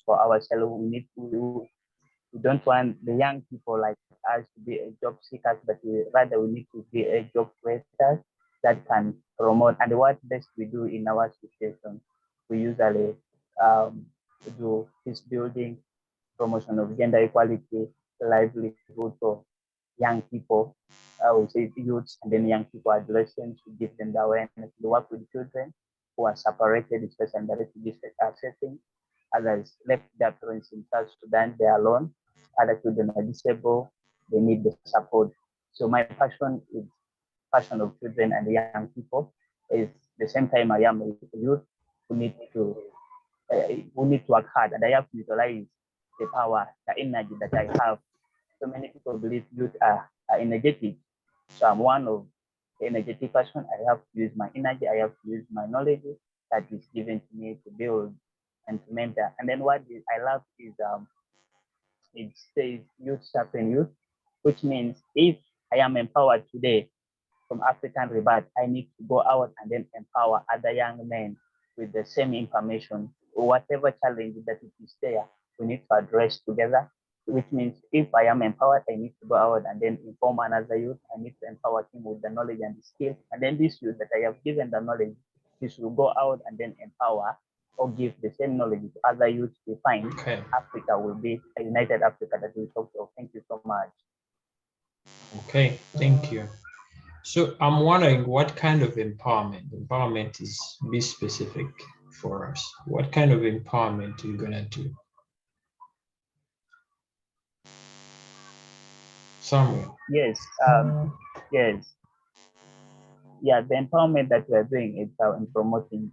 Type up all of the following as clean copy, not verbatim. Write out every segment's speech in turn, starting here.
for ourselves. We don't want the young people like us to be job seekers, but rather we need to be a job creators that can promote. And what best we do in our situation, we usually do peace building, promotion of gender equality, livelihood for young people, I would say youths, and then young people, adolescents, to give them the awareness. We work with children who are separated, especially in the refugee setting. Others left their parents in South Sudan, they are alone. Other children are disabled, they need the support. So my passion is passion of children and young people. Is the same time I am a youth who need to work hard, and I have to utilize the power, the energy that I have. So many people believe youth are energetic. So I'm one of the energetic person. I have to use my energy. I have to use my knowledge that is given to me to build and to mentor. And then what I love is it says youth sharpen youth, which means if I am empowered today from African Rebirth, I need to go out and then empower other young men with the same information. Whatever challenge that it is there, we need to address together, which means if I am empowered, I need to go out and then inform another youth. I need to empower him with the knowledge and the skill. And then this youth that I have given the knowledge, this will go out and then empower or give the same knowledge to other youths to find. Okay. Africa will be a united Africa that we talk of. Thank you so much. Okay, thank you. So I'm wondering what kind of empowerment? Empowerment is be specific for us. What kind of empowerment are you gonna do? Samuel. Yes, yes. Yeah, the empowerment that we are doing is in promoting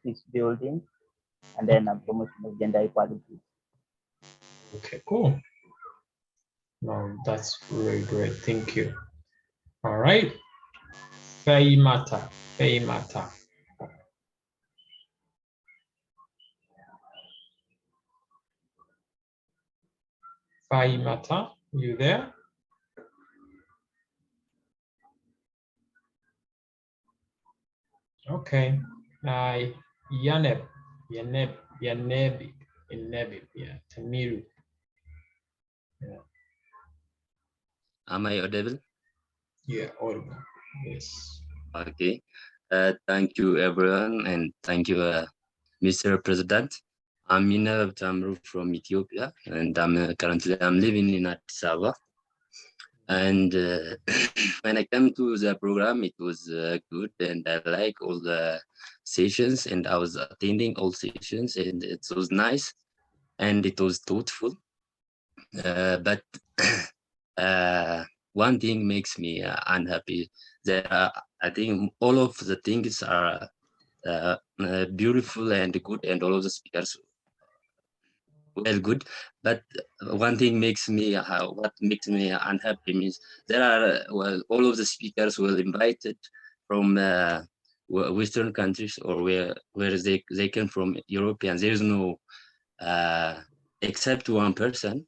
peace building and then promotion of gender equality. Okay, cool. No, that's very great. Thank you. All right. Feimata. Feimata. Feimata, you there? Okay. Yaneb. Yanebi. Yeah. Tamiru. Yeah. Am I audible? Yeah, audible. Yes. Okay. Thank you, everyone, and thank you, Mr. President. I'm Enoch Tumwine from Ethiopia, and currently I'm living in Addis Ababa. And when I came to the program, it was good, and I like all the sessions, and I was attending all sessions, and it was nice, and it was thoughtful. But one thing makes me unhappy. I think all of the things are beautiful and good, and all of the speakers well good, but one thing makes me what makes me unhappy means there are all of the speakers were invited from Western countries or where they came from Europeans. There is no except one person.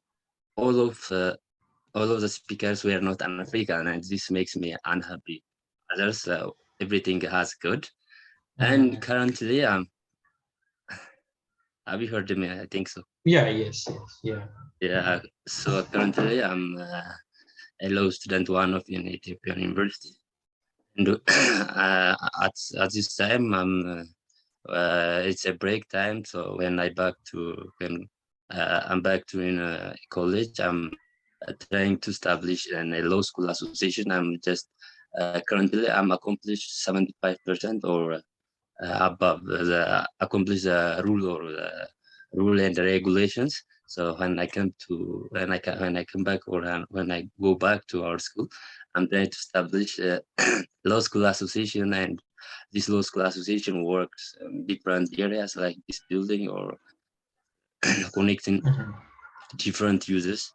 All of the speakers were not an African, and this makes me unhappy. Others, everything has good, and currently have you heard me? I think so. Yeah, yes, yeah. Yeah, so currently I'm a law student, one of Ethiopian University. And at this time, it's a break time. So when I'm back to in college, I'm trying to establish a law school association. I'm just currently I'm accomplished 75% or above the accomplished rule or rule and regulations. So when I come back or when I go back to our school, I'm trying to establish a law school association, and this law school association works different areas like this building or connecting different users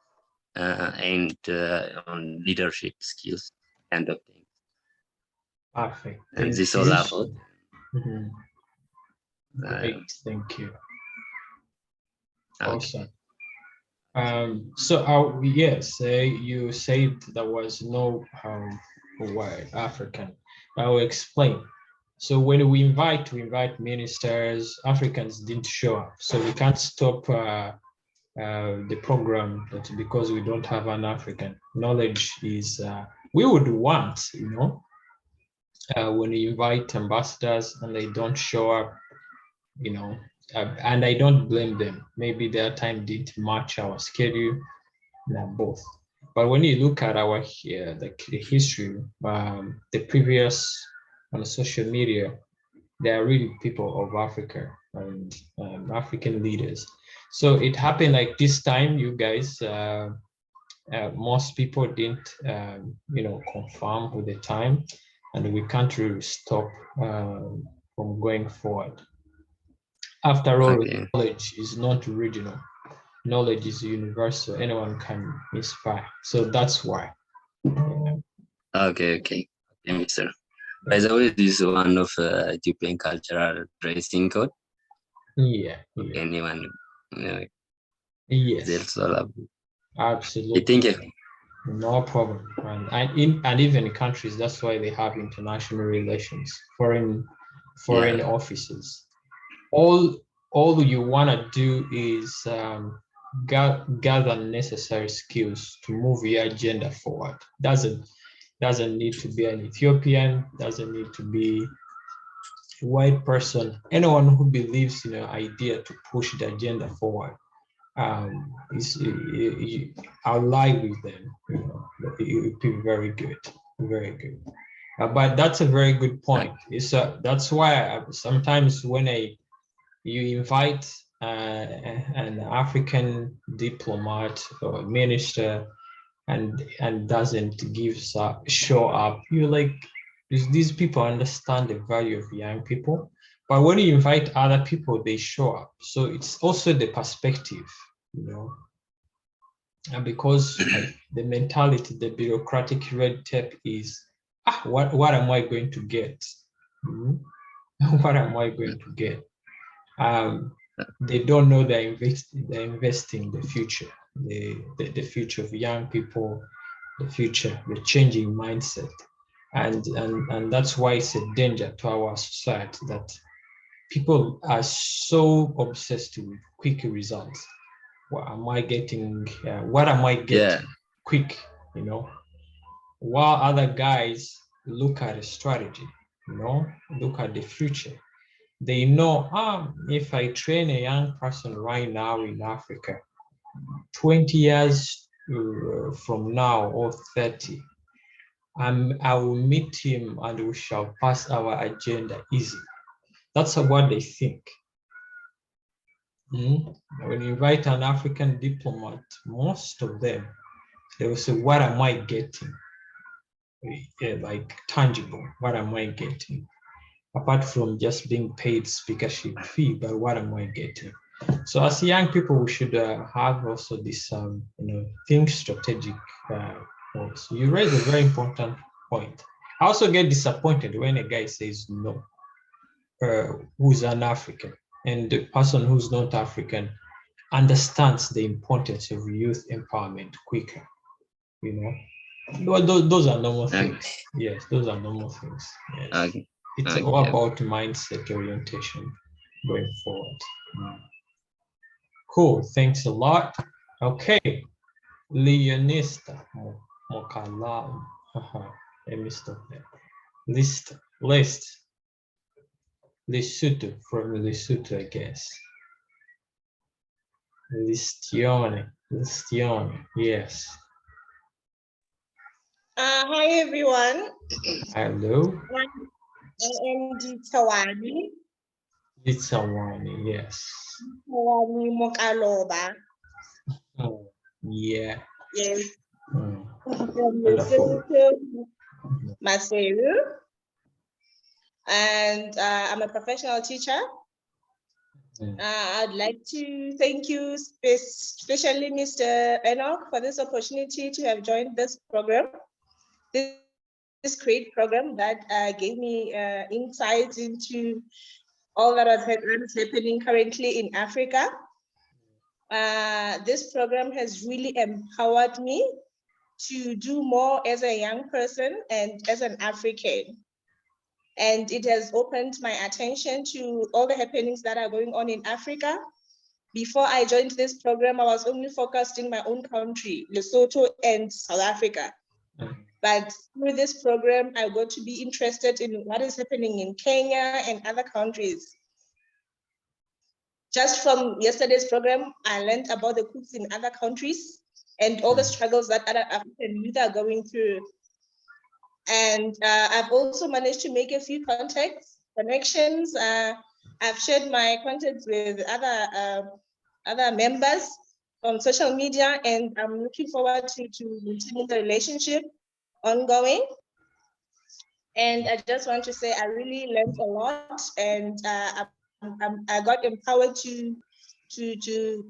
and on leadership skills kind of thing. Perfect. And this all about. Great, thank you. Okay. Awesome. So yes, you said there was no white African. I will explain. So when we invite ministers, Africans didn't show up. So we can't stop the program because we don't have an African. Knowledge is, we would want, when you invite ambassadors and they don't show up, and I don't blame them. Maybe their time didn't match our schedule, both. But when you look at our the history, the previous on social media, there are really people of Africa and African leaders. So it happened like this time, you guys, most people didn't, confirm with the time, and we can't really stop from going forward. After all, Okay. knowledge is not regional. Knowledge is universal. Anyone can inspire. So that's why. Okay, Mr. By the way, this is one of Ethiopian cultural dressing code. Yeah. Anyone, Yes. there's all Absolutely. Thank you. No problem. And even countries, that's why they have international relations, foreign offices. All you want to do is gather necessary skills to move your agenda forward. Doesn't need to be an Ethiopian, doesn't need to be a white person. Anyone who believes in an idea to push the agenda forward, ally with them. It would be very good, very good. But that's a very good point. That's why sometimes when you invite an African diplomat or minister and doesn't show up, you're like, these people understand the value of young people. But when you invite other people, they show up. So it's also the perspective, and because the mentality, the bureaucratic red tape is, what am I going to get? What am I going to get? They don't know they're investing the future, the future of young people, the future, the changing mindset. And that's why it's a danger to our society that people are so obsessed with quick results. What am I getting? Quick, while other guys look at a strategy, look at the future. They know, if I train a young person right now in Africa, 20 years from now or 30, I will meet him and we shall pass our agenda easy. That's what they think. When you invite an African diplomat, most of them, they will say, what am I getting? Like tangible, what am I getting? Apart from just being paid speakership fee, but what am I getting? So as young people, we should have also this, think strategic. So you raise a very important point. I also get disappointed when a guy says no, who's an African, and the person who's not African understands the importance of youth empowerment quicker. Those are normal things. Yes, those are normal things. Yes. It's all about mindset orientation going forward. Cool, thanks a lot. Okay, Leonista Mokalam. Let me stop there. List. Lesotho, from Lesotho, I guess. Listione, yes. Hi everyone. Hello. And Tawani. Tawani, yes. Tawani Mokaloba. Oh, yeah. Yes. From Lesotho, Maseru. And I'm a professional teacher. I'd like to thank you, especially Mr. Enoch, for this opportunity to have joined this program. This great program that gave me insights into all that is happening currently in Africa. This program has really empowered me to do more as a young person and as an African. and it has opened my attention to all the happenings that are going on in Africa. Before I joined this program, I was only focused in my own country, Lesotho and South Africa. But through this program, I got to be interested in what is happening in Kenya and other countries. Just from yesterday's program, I learned about the coups in other countries and all the struggles that other African youth are going through. And I've also managed to make a few connections. I've shared my contacts with other members on social media, and I'm looking forward to maintaining the relationship ongoing. And I just want to say I really learned a lot, and I got empowered to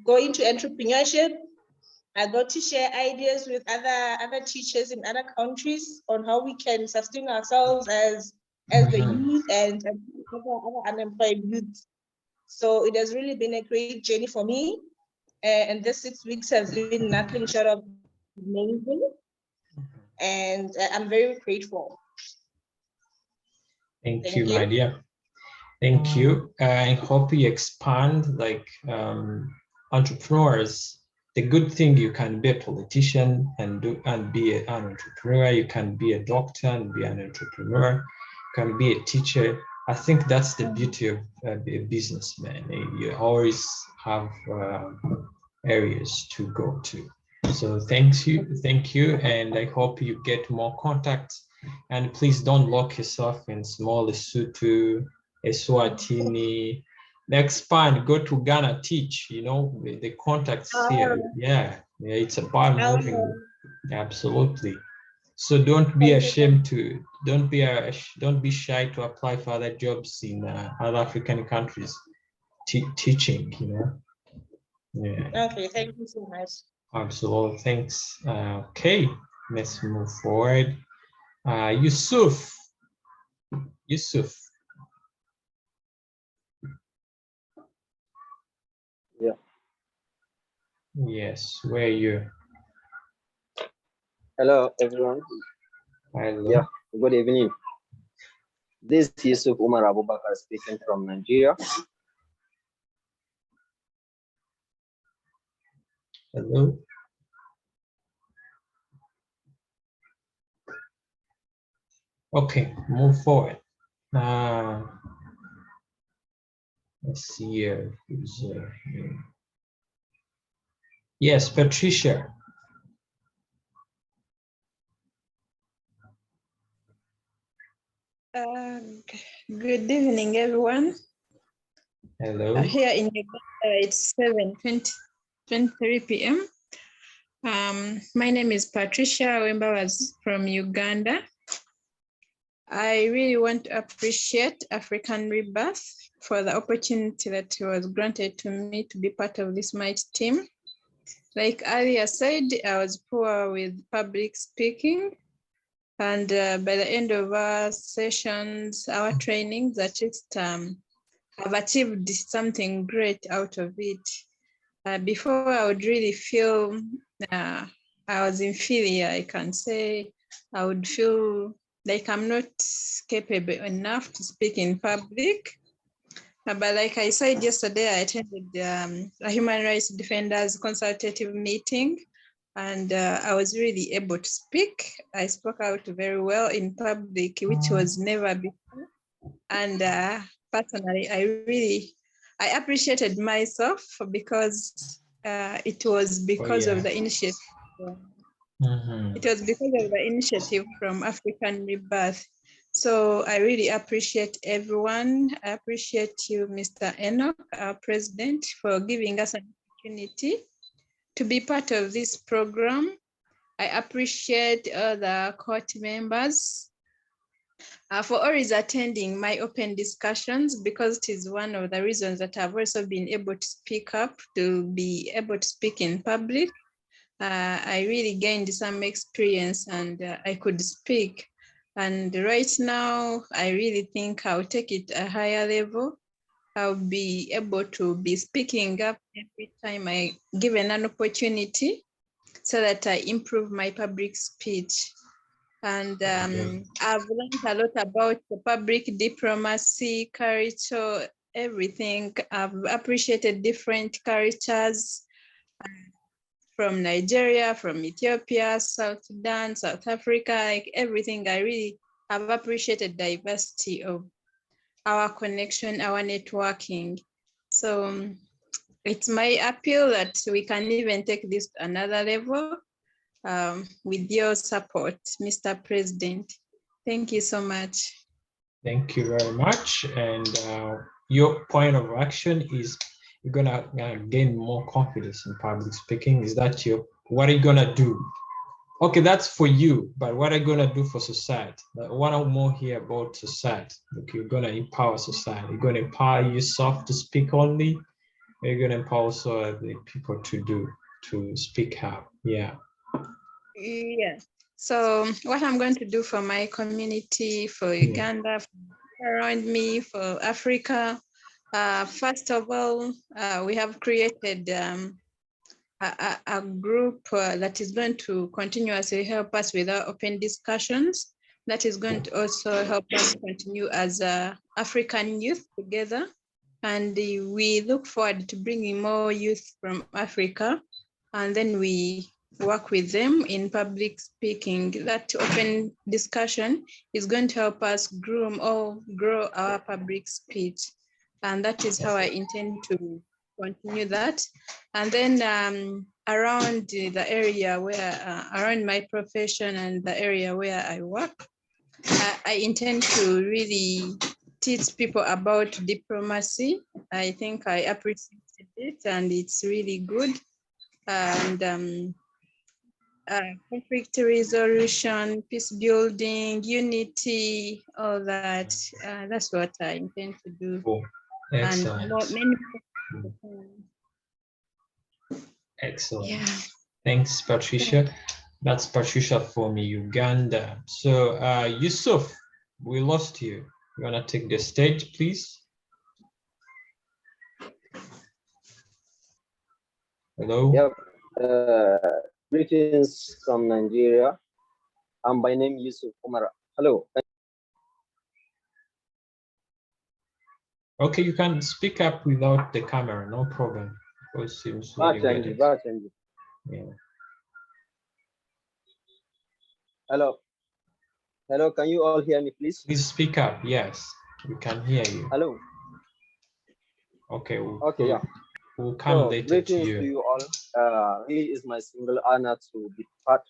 go into entrepreneurship. I got to share ideas with other teachers in other countries on how we can sustain ourselves as the youth and other unemployed youth. So it has really been a great journey for me. And this 6 weeks has been nothing short of amazing. And I'm very grateful. Thank you, my dear. Thank you. I hope you expand like entrepreneurs. The good thing, you can be a politician and be an entrepreneur. You can be a doctor and be an entrepreneur. You can be a teacher. I think that's the beauty of a businessman. You always have areas to go to. So thank you, and I hope you get more contacts. And please don't lock yourself in small Lesotho, Eswatini. Expand, go to Ghana, teach, you know, the contacts here. Yeah, it's about moving. Absolutely. So don't be ashamed to, don't be shy to apply for other jobs in other African countries, teaching, you know. Yeah. Okay, thank you so much. Absolutely, thanks. Okay, let's move forward. Yusuf. Yeah. Yes, where are you? Hello, everyone. Hello. Yeah, good evening. This is Yusuf Umar Abubakar speaking from Nigeria. Hello. Okay, move forward. Let's see here. Yes, Patricia. Good evening, everyone. Hello. Here in Uganda, it's 7:23 p.m. My name is Patricia Wemba, was from Uganda. I really want to appreciate African Rebirth for the opportunity that was granted to me to be part of this mighty team. Like earlier said, I was poor with public speaking. And by the end of our sessions, our trainings, at least I've achieved something great out of it. Before, I would really feel I was inferior, I can say. I would feel like I'm not capable enough to speak in public. But like I said yesterday, I attended a human rights defenders consultative meeting, and I was really able to speak. I spoke out very well in public, which was never before. And personally, I appreciated myself because it was because of the initiative. It was because of the initiative from African Rebirth. So I really appreciate everyone. I appreciate you, Mr. Enoch, our president, for giving us an opportunity to be part of this program. I appreciate all the court members for always attending my open discussions, because it is one of the reasons that I've also been able to speak up, to be able to speak in public. I really gained some experience and I could speak. And right now, I really think I'll take it a higher level. I'll be able to be speaking up every time I given an opportunity so that I improve my public speech. And I've learned a lot about the public diplomacy, culture, everything. I've appreciated different cultures from Nigeria, from Ethiopia, South Sudan, South Africa, like everything. I really have appreciated diversity of our connection, our networking. So it's my appeal that we can even take this to another level with your support, Mr. President. Thank you so much. Thank you very much. And your point of action is you're gonna gain more confidence in public speaking. Is that what are you gonna do? Okay, that's for you, but what are you gonna do for society? I want to more hear about society. Look, you're gonna empower society. You're gonna empower yourself to speak only. Or you're gonna empower also the people to speak out. Yeah. Yeah. So what I'm going to do for my community, for Uganda, around me, for Africa, first of all, we have created a group that is going to continuously help us with our open discussions. That is going to also help us continue as African youth together. And we look forward to bringing more youth from Africa. And then we work with them in public speaking. That open discussion is going to help us grow our public speech. And that is how I intend to continue that. And then around the area where, around my profession and the area where I work, I intend to really teach people about diplomacy. I think I appreciated it and it's really good. And conflict resolution, peace building, unity, all that. That's what I intend to do. Cool. Excellent. Excellent. Yeah. Thanks, Patricia. That's Patricia from Uganda. So Yusuf, we lost you. You wanna take the stage, please? Hello? Yep. Greetings from Nigeria. I'm by name Yusuf Umar. Hello. Okay, you can speak up without the camera, no problem. It seems really good. Yeah. Hello. Hello, can you all hear me, please? Please speak up. Yes, we can hear you. Hello. Okay. Okay, We'll come later greetings to you. to you all. Really is my single honor to be part.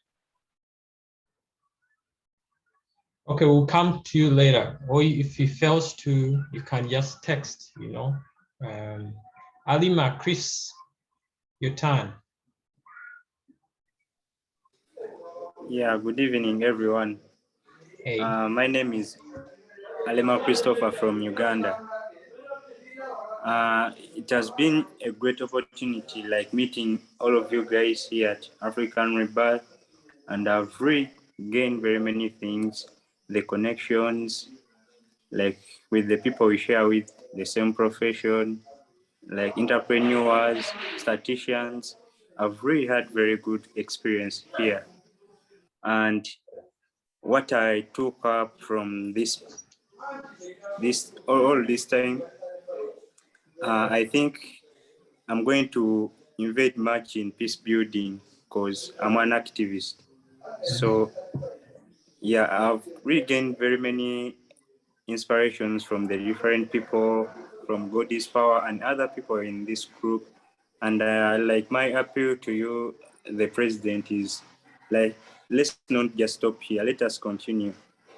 Okay, we'll come to you later. Or if he fails to, you can just text, you know. Alima, Chris, your turn. Yeah, good evening, everyone. Hey. My name is Alema Christopher from Uganda. It has been a great opportunity, like meeting all of you guys here at African Rebirth, and I've really gained very many things, the connections, like with the people we share with the same profession, like entrepreneurs, statisticians. I've really had very good experience here. And what I took up from all this time, I think I'm going to invest much in peace building because I'm an activist. So yeah, I've really gained very many inspirations from the different people, from God is Power and other people in this group. And like my appeal to you, the president, is like, let's not just stop here. Let us continue.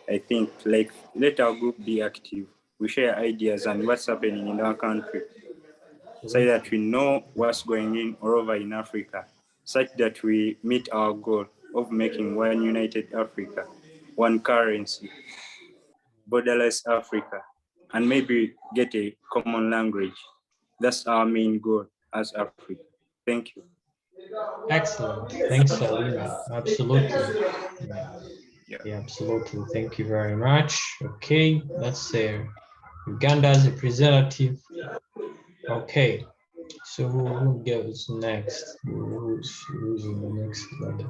I think like let our group be active. We share ideas and what's happening in our country, so that we know what's going on all over in Africa, such that we meet our goal of making one united Africa, one currency, borderless Africa, and maybe get a common language. That's our main goal as Africa. Thank you. Excellent. Thanks, Alima. Absolutely. Yeah, absolutely. Thank you very much. Okay, let's say Uganda's representative. Okay, so who goes next? Who's in the next letter?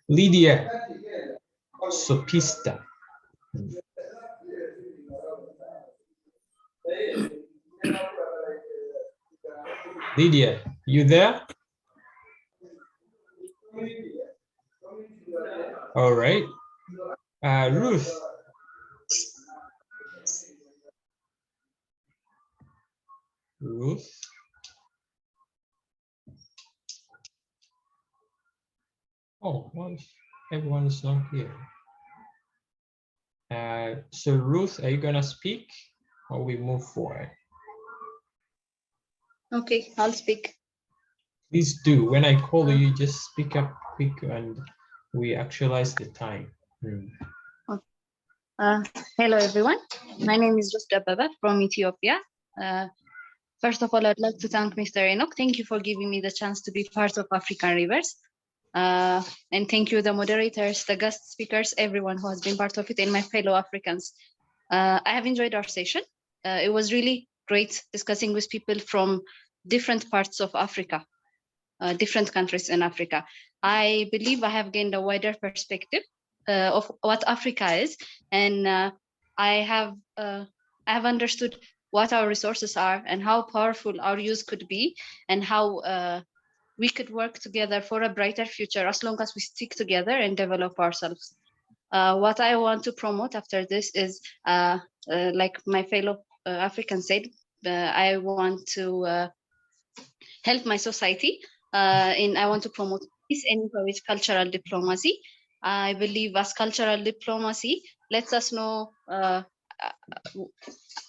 Lydia. Sopista. Lydia, you there? All right. Ruth. Ruth. Oh, well, everyone is not here. So Ruth, are you gonna speak or we move forward? Okay, I'll speak. Please do. When I call you, just speak up quick and we actualize the time. Hello, everyone. My name is Ruth Dababa from Ethiopia. First of all, I'd like to thank Mr. Enoch. Thank you for giving me the chance to be part of African Rivers. And thank you, the moderators, the guest speakers, everyone who has been part of it, and my fellow Africans. I have enjoyed our session. It was really great discussing with people from different parts of Africa, different countries in Africa. I believe I have gained a wider perspective of what Africa is, and I have understood what our resources are and how powerful our use could be, and how we could work together for a brighter future as long as we stick together and develop ourselves. What I want to promote after this is, like my fellow Africans said, I want to help my society, and I want to promote peace and encourage cultural diplomacy. I believe as cultural diplomacy lets us know,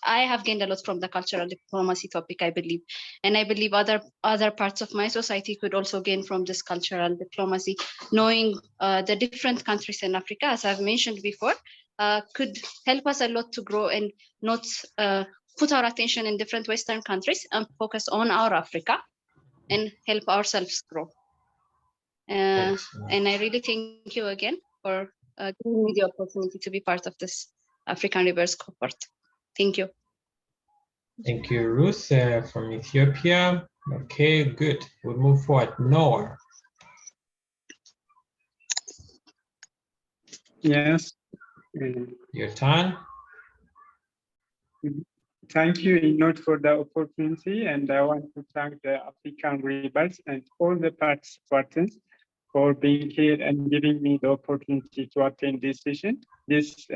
I have gained a lot from the cultural diplomacy topic, I believe. And I believe other parts of my society could also gain from this cultural diplomacy, knowing the different countries in Africa, as I've mentioned before, could help us a lot to grow and not put our attention in different Western countries and focus on our Africa and help ourselves grow. And I really thank you again for giving me the opportunity to be part of this African Rivers cohort. Thank you. Thank you, Ruth, from Ethiopia. Okay, good. We'll move forward. Noah. Yes. Your turn. Thank you, Enoch, for the opportunity, and I want to thank the African Rebirth and all the participants for being here and giving me the opportunity to attend this session, this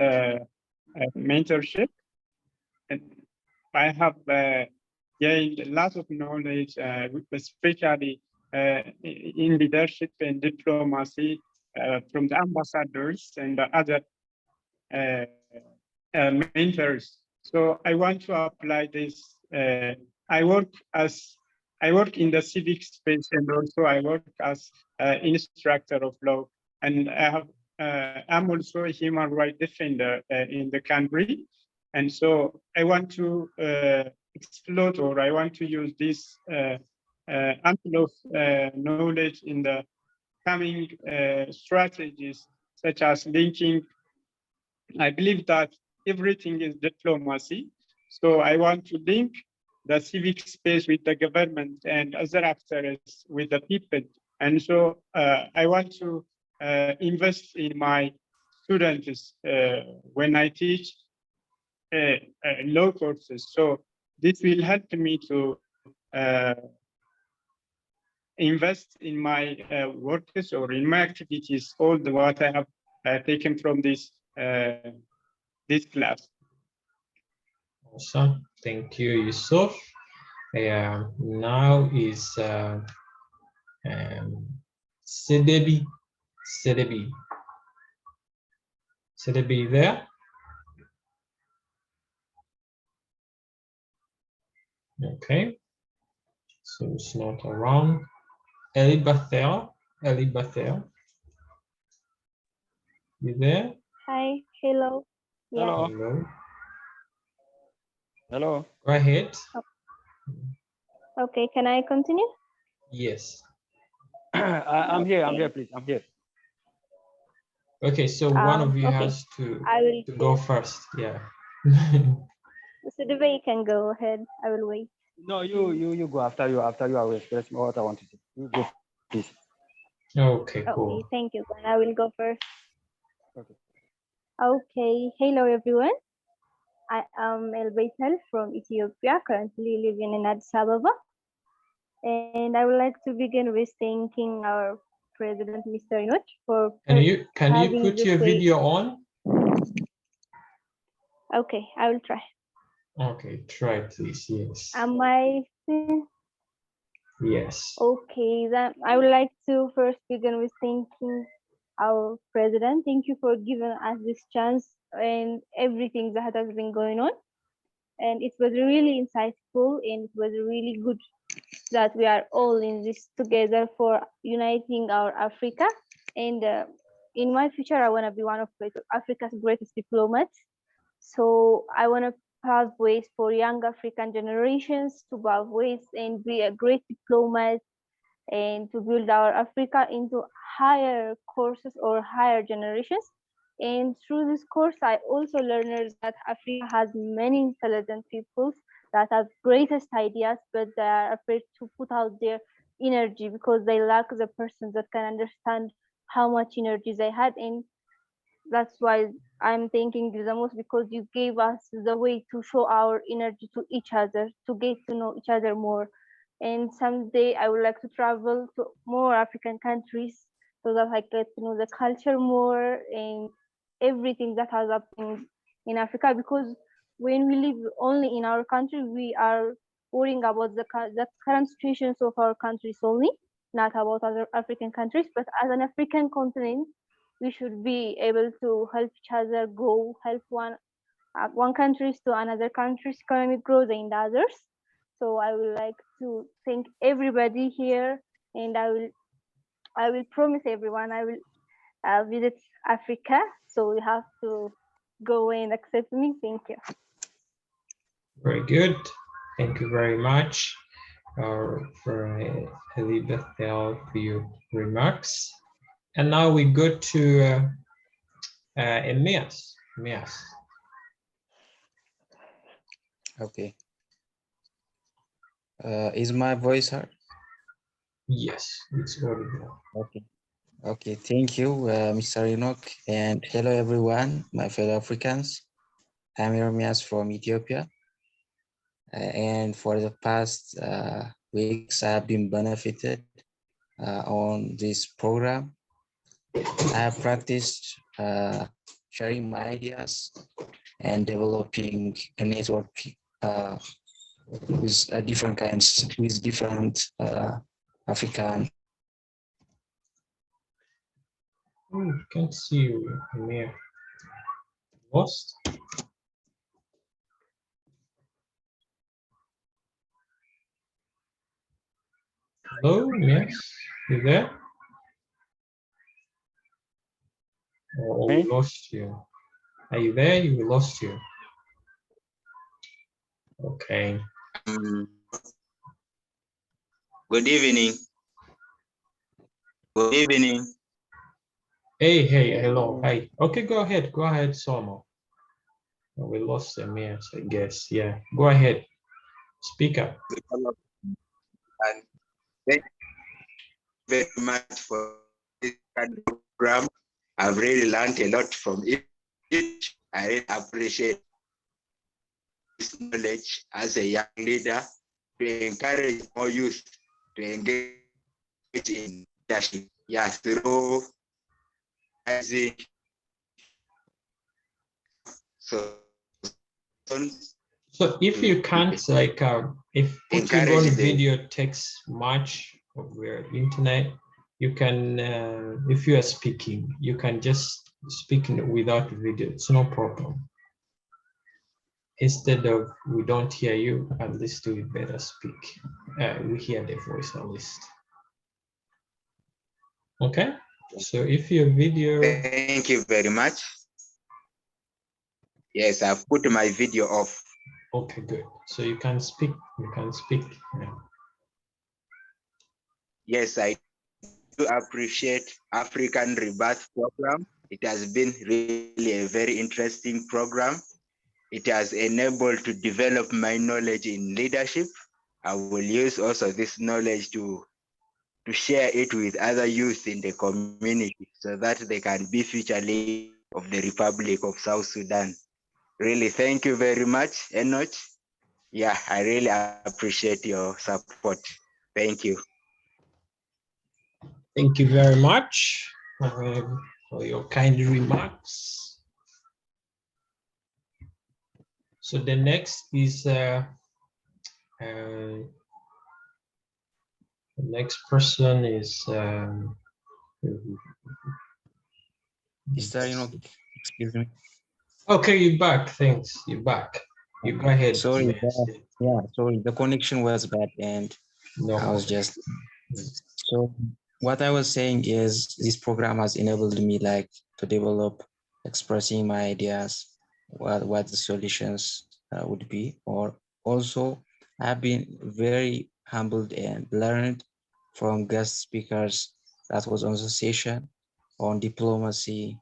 mentorship. And I have gained a lot of knowledge, especially in leadership and diplomacy from the ambassadors and the other mentors. So I want to apply this. I work in the civic space, and also I work as instructor of law, and I'm also a human rights defender in the country. And so I want to explore, or I want to use this ample of knowledge in the coming strategies, such as linking. I believe that everything is diplomacy. So I want to link the civic space with the government and other actors with the people. And so I want to invest in my students when I teach law courses. So this will help me to invest in my works or in my activities, all the what I have taken from this class. Awesome. Thank you, Yusuf. Now is Sedebi. Sedebi there? Okay. So it's not around. Elibathel. You there? Hi, hello. Yeah. Hello. Hello. Go ahead. Okay, can I continue? Yes. I'm here, please. I'm here. Okay, so one of you okay. has to go first. Yeah. So the way you can go ahead. I will wait. No, you go after you I will express what I want to say. You go, please. Okay, cool. Okay, thank you. Then I will go first. Okay. Okay, hello everyone. I am El Baital from Ethiopia, currently living in Addis Ababa. And I would like to begin with thanking our President, Mr. Enoch, for Can you having put this your way. video on? Okay, I will try. Okay, try please. Yes. Am I? Yes. Okay, then I would like to first begin with thanking our president. Thank you for giving us this chance and everything that has been going on. And it was really insightful and it was really good that we are all in this together for uniting our Africa. And in my future, I want to be one of Africa's greatest diplomats. So I want to pave ways for young African generations to pave ways and be a great diplomat and to build our Africa into higher courses or higher generations. And through this course, I also learned that Africa has many intelligent people that have greatest ideas, but they are afraid to put out their energy because they lack the persons that can understand how much energy they had. And that's why I'm thanking you the most, because you gave us the way to show our energy to each other, to get to know each other more. And someday I would like to travel to more African countries so that I get to know the culture more and everything that has happened in Africa. Because when we live only in our country, we are worrying about the current situations of our countries only, not about other African countries. But as an African continent, we should be able to help each other grow, help one countries to another country's economic growth and others. So I would like to thank everybody here, and I will promise everyone I will visit Africa. So you have to go and accept me. Thank you. Very good. Thank you very much for Elizabeth for your remarks. And now we go to Emias. Okay. Is my voice heard? Yes, it's audible. Okay. Okay, thank you, Mr. Enoch, and hello everyone, my fellow Africans. I'm Ermias from Ethiopia, and for the past weeks, I've been benefited on this program. I have practiced sharing my ideas and developing a network with different kinds, with different African. Oh, can't see you, Amir. Lost? Hello, yes, you there? Oh, we lost you. Are you there? We lost you. Okay. Good evening. Good evening. Hey, hello, hi. Okay, go ahead, Somo. Oh, we lost Amir, I guess. Yeah, go ahead. Speak up. And thank you very much for this kind of program. I've really learned a lot from it. I really appreciate this knowledge as a young leader to encourage more youth to engage in leadership. Yes, through So if you can't, like, if putting on video takes much of your internet, you can, if you are speaking, you can just speak without video. It's no problem. Instead of we don't hear you, at least we better speak. We hear the voice at least. Okay. So if your video. Thank you very much. Yes, I've put my video off. Okay, good. So you can speak. You can speak now. Yes, I do appreciate African Rebirth program. It has been really a very interesting program. It has enabled to develop my knowledge in leadership. I will use also this knowledge to share it with other youth in the community so that they can be future leaders of the Republic of South Sudan. Really, thank you very much, Enoch. Yeah, I really appreciate your support. Thank you. Thank you very much for your kind remarks. So the next is the next person is Mr. Enoch, excuse me. okay, you're back. Thanks. You're back. You go ahead. Sorry, sorry, the connection was bad and I was just so what I was saying is this program has enabled me like to develop expressing my ideas, what the solutions would be, or also I've been very humbled and learned from guest speakers that was on the session on diplomacy,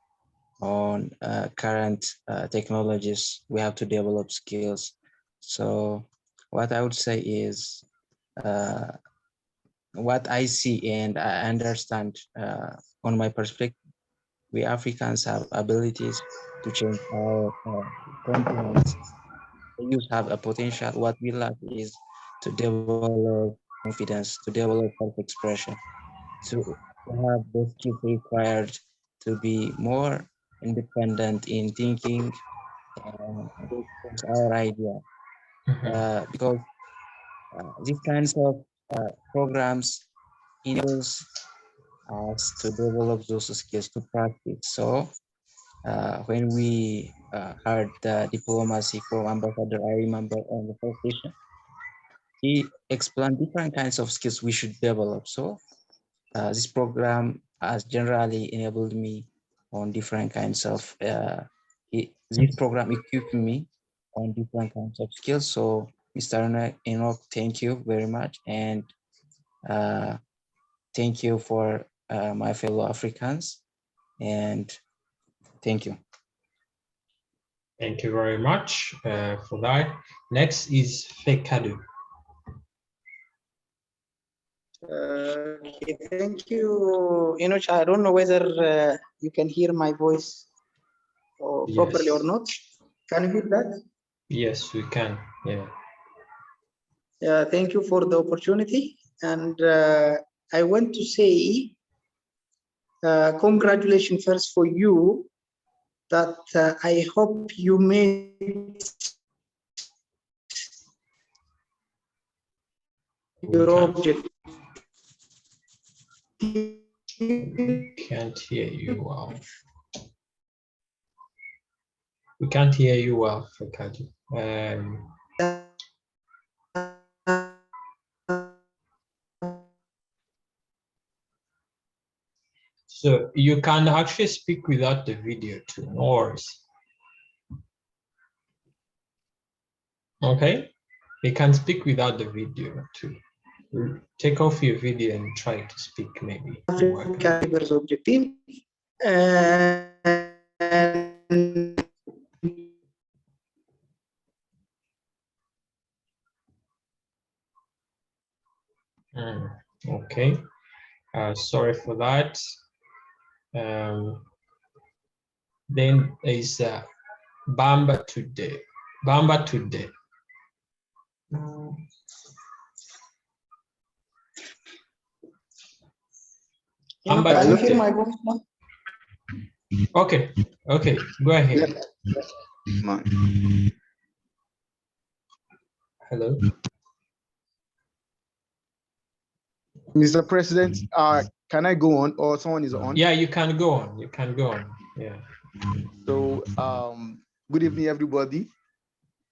on current technologies. We have to develop skills. So what I would say is what I see and I understand on my perspective, we Africans have abilities to change our continents. We youth have a potential. What we lack is to develop confidence, to develop self-expression, to have the skills required to be more independent in thinking and express our idea. Because these kinds of programs enables us to develop those skills to practice. So when we heard the diplomacy from Ambassador, I remember on the first session, he explained different kinds of skills we should develop. So this program has generally enabled me on different kinds of, this program equipped me on different kinds of skills. So Mr. Enoch, thank you very much. And thank you for my fellow Africans. And thank you. Thank you very much for that. Next is Fekadu. Okay, thank you, Enoch. I don't know whether you can hear my voice properly or not. Can you hear that? Yes, we can. Yeah. Yeah, thank you for the opportunity. And I want to say congratulations first for you that I hope you made your object. Can't hear you well. We can't hear you well, Fekadu. So you can actually speak without the video too, no worries. Okay, you can speak without the video too. Take off your video and try to speak maybe. African Rebirth objective. Okay, sorry for that. Then is Bamba today. Bamba today. Bamba Can you today. hear my voice now? Okay, okay, go ahead. Hello. Mr. President, can I go on or someone is on? Yeah, you can go on. You can go on. Yeah. So, good evening, everybody.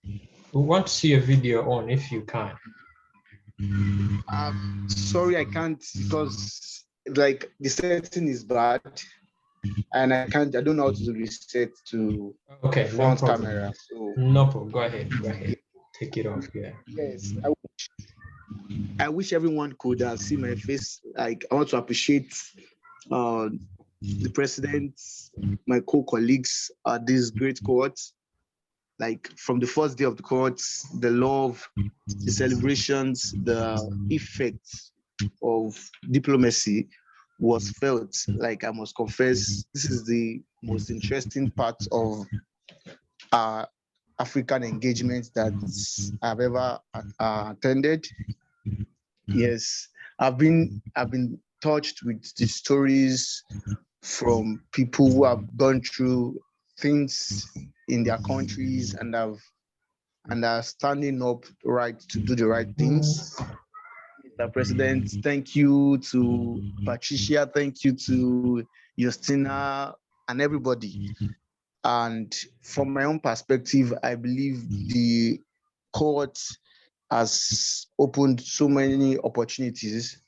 We want to see a video on if you can. Sorry, I can't because like the setting is bad and I don't know how to reset to front camera. So no problem. Go ahead. Go ahead. Take it off. Yeah. Yes, I wish everyone could see my face. Like I want to appreciate the president, my co-colleagues, this great cohort. Like from the first day of the cohort, the love, the celebrations, the effects of diplomacy was felt. Like, I must confess, this is the most interesting part of African engagement that I've ever attended. Yes, I've been touched with the stories from people who have gone through things in their countries and are standing up right to do the right things. Mr. President, thank you to Patricia, thank you to Justina and everybody. And from my own perspective, I believe the court has opened so many opportunities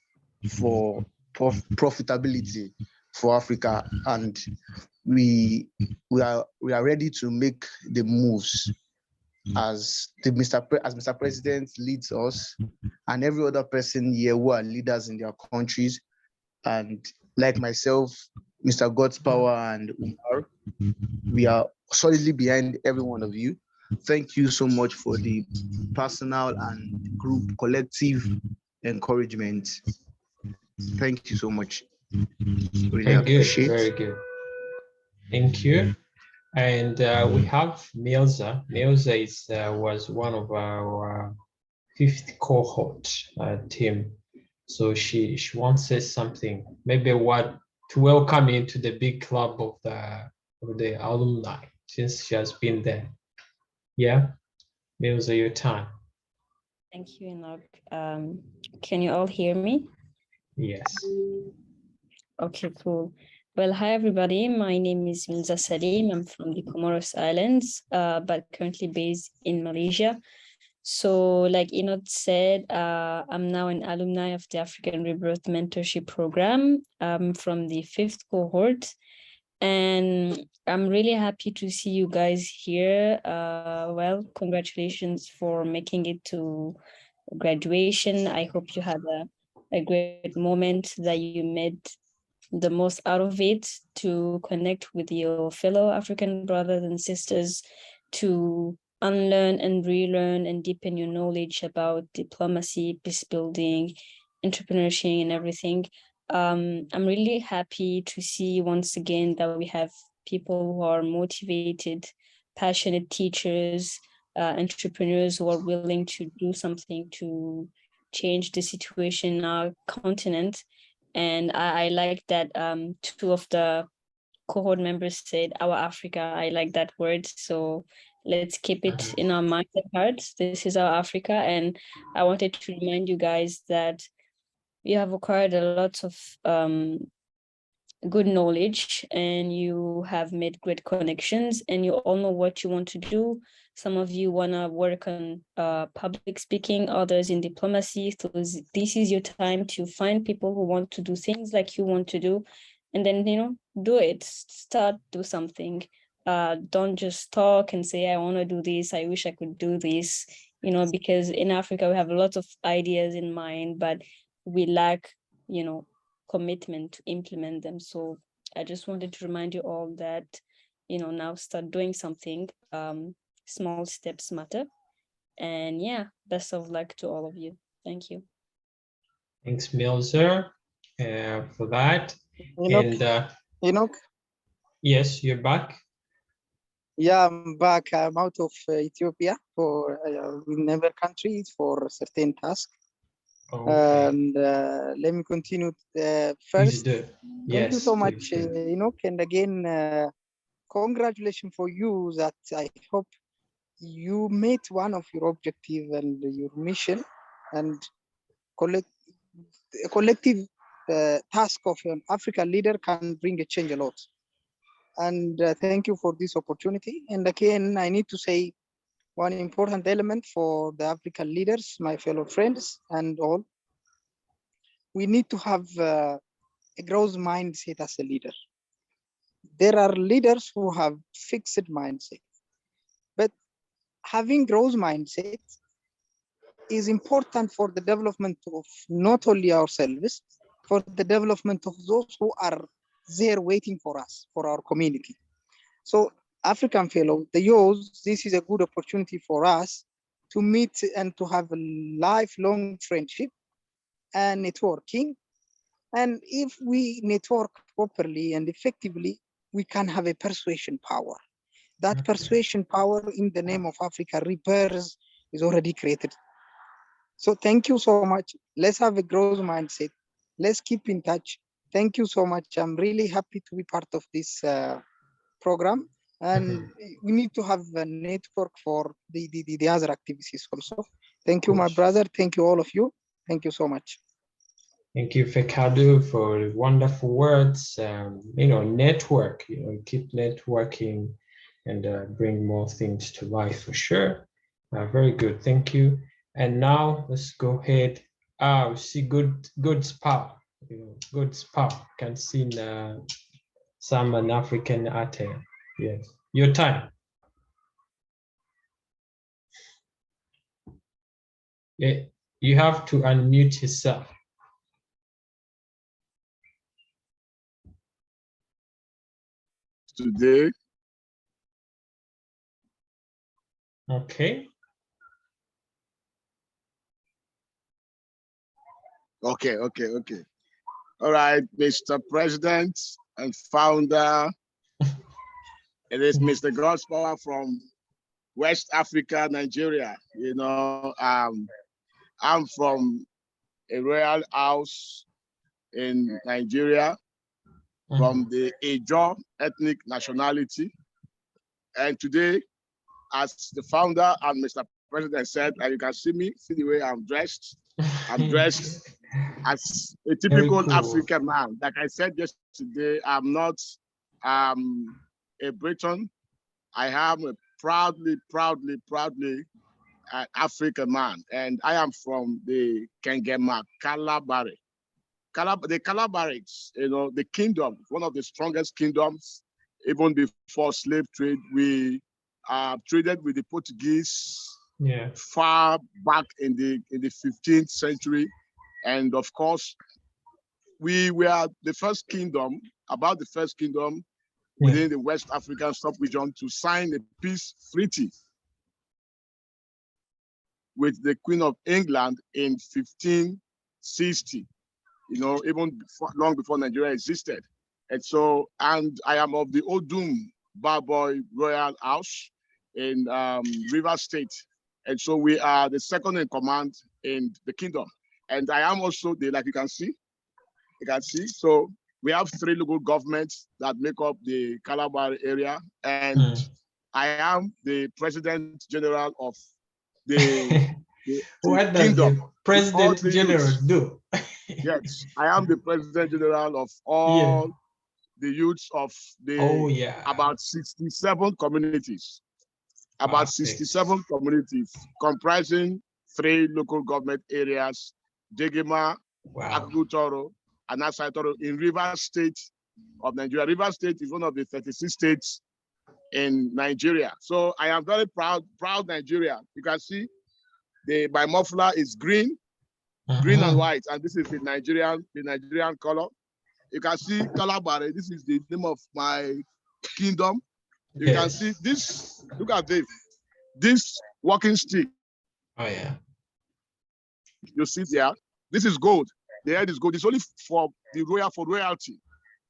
for profitability for Africa, and we are ready to make the moves as Mr. President leads us, and every other person here who are leaders in their countries, and like myself, Mr. God's Power and Umar, we are solidly behind every one of you. Thank you so much for the personal and group collective encouragement. Thank you so much. Really Very appreciate. good, very good. Thank you. And we have Milza. Milza was one of our fifth cohort team. So she wants to say something, maybe what to welcome you to the big club of the alumni, since she has been there. Yeah, Milza, your time. Thank you, Enoch. Can you all hear me? Yes. Okay, cool. Well, hi everybody. My name is Milza Salim. I'm from the Comoros Islands, but currently based in Malaysia. So like Enoch said, I'm now an alumni of the African Rebirth Mentorship Program from the 5th cohort. And I'm really happy to see you guys here. Well, congratulations for making it to graduation. I hope you had a great moment, that you made the most out of it to connect with your fellow African brothers and sisters, to unlearn and relearn and deepen your knowledge about diplomacy, peace building, entrepreneurship and everything. I'm really happy to see once again that we have people who are motivated, passionate teachers, entrepreneurs who are willing to do something to change the situation in our continent. And I like that two of the cohort members said our Africa. I like that word. So let's keep it in our minds and hearts. This is our Africa. And I wanted to remind you guys that you have acquired a lot of good knowledge, and you have made great connections, and you all know what you want to do. Some of you want to work on public speaking, others in diplomacy. So this is your time to find people who want to do things like you want to do, and then, you know, do it. Start, do something. Don't just talk and say, I want to do this, I wish I could do this, you know, because in Africa we have a lot of ideas in mind, but we lack, you know, commitment to implement them. So I just wanted to remind you all that, you know, now start doing something. Small steps matter. And yeah, best of luck to all of you. Thank you. Thanks, Milza, for that. Enoch, And Enoch? Yes, you're back. Yeah, I'm back. I'm out of Ethiopia for in another country for a certain task. Okay. And let me continue first. Yes, thank you so much, please do. Enoch. And again, congratulations for you, that I hope you met one of your objective and your mission, and a collective task of an African leader can bring a change a lot. And thank you for this opportunity. And again, I need to say one important element for the African leaders, my fellow friends and all. We need to have a growth mindset as a leader. There are leaders who have fixed mindset, but having growth mindset is important for the development of not only ourselves, for the development of those who are there waiting for us, for our community. So African fellow, the youth, this is a good opportunity for us to meet and to have a lifelong friendship and networking. And if we network properly and effectively, we can have a persuasion power. That persuasion power in the name of Africa Rebirth is already created. So thank you so much. Let's have a growth mindset. Let's keep in touch. Thank you so much. I'm really happy to be part of this program. And we need to have a network for the other activities also. Thank you, my brother. Thank you, all of you. Thank you so much. Thank you, Fekadu, for wonderful words. Network, keep networking and bring more things to life for sure. Very good, thank you. And now let's go ahead. We see good spa. Good spa. Can see some an African attire. Yes, your time. Yeah, you have to unmute yourself. Today. Okay. Okay. All right, Mr. President and founder. It is Mr. Godspower from West Africa, Nigeria. I'm from a royal house in Nigeria, from the Ijaw ethnic nationality. And today, as the founder and Mr. President said, and you can see the way I'm dressed. I'm dressed as a typical African man. Like I said yesterday, I'm not a Briton. I am a proudly African man. And I am from the Kengema, Kalabari. The Kalabarites, the kingdom, one of the strongest kingdoms, even before slave trade, we traded with the Portuguese far back in the 15th century. And of course, we were the first kingdom within the West African sub-region to sign a peace treaty with the Queen of England in 1560, even long before Nigeria existed. And I am of the Odum Barboy Royal House in Rivers State. And so we are the second in command in the kingdom. And I am also like you can see. So we have 3 local governments that make up the Calabar area. And I am the President General of the what does kingdom. the President General do? Yes, I am the President General of all the youths of the about 67 communities. About 67 communities comprising 3 local government areas, Degema, Akutoro, and Asaitoro in Rivers State of Nigeria. Rivers State is one of the 36 states in Nigeria. So I am very proud Nigeria. You can see my muffler is green and white, and this is the Nigerian color. You can see Kalabare. This is the name of my kingdom. You can see this. Look at this walking stick. Oh yeah. You see there. This is gold. The head is gold. It's only for royalty.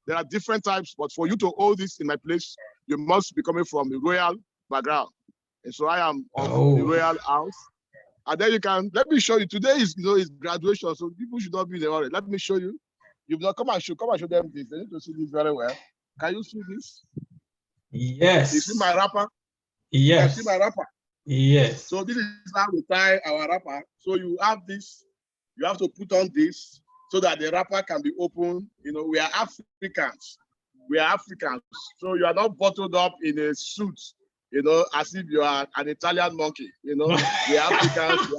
There are different types, but for you to hold this in my place, you must be coming from the royal background. And so I am of the royal house. And then let me show you. Today is graduation, so people should not be in a hurry. Let me show you. You've not come and show them this. They need to see this very well. Can you see this? Yes. You see my wrapper? Yes. Can you see my wrapper? Yes. So this is how we tie our wrapper. So you have this. You have to put on this so that the wrapper can be open. We are Africans. So you are not bottled up in a suit, as if you are an Italian monkey. We are Africans.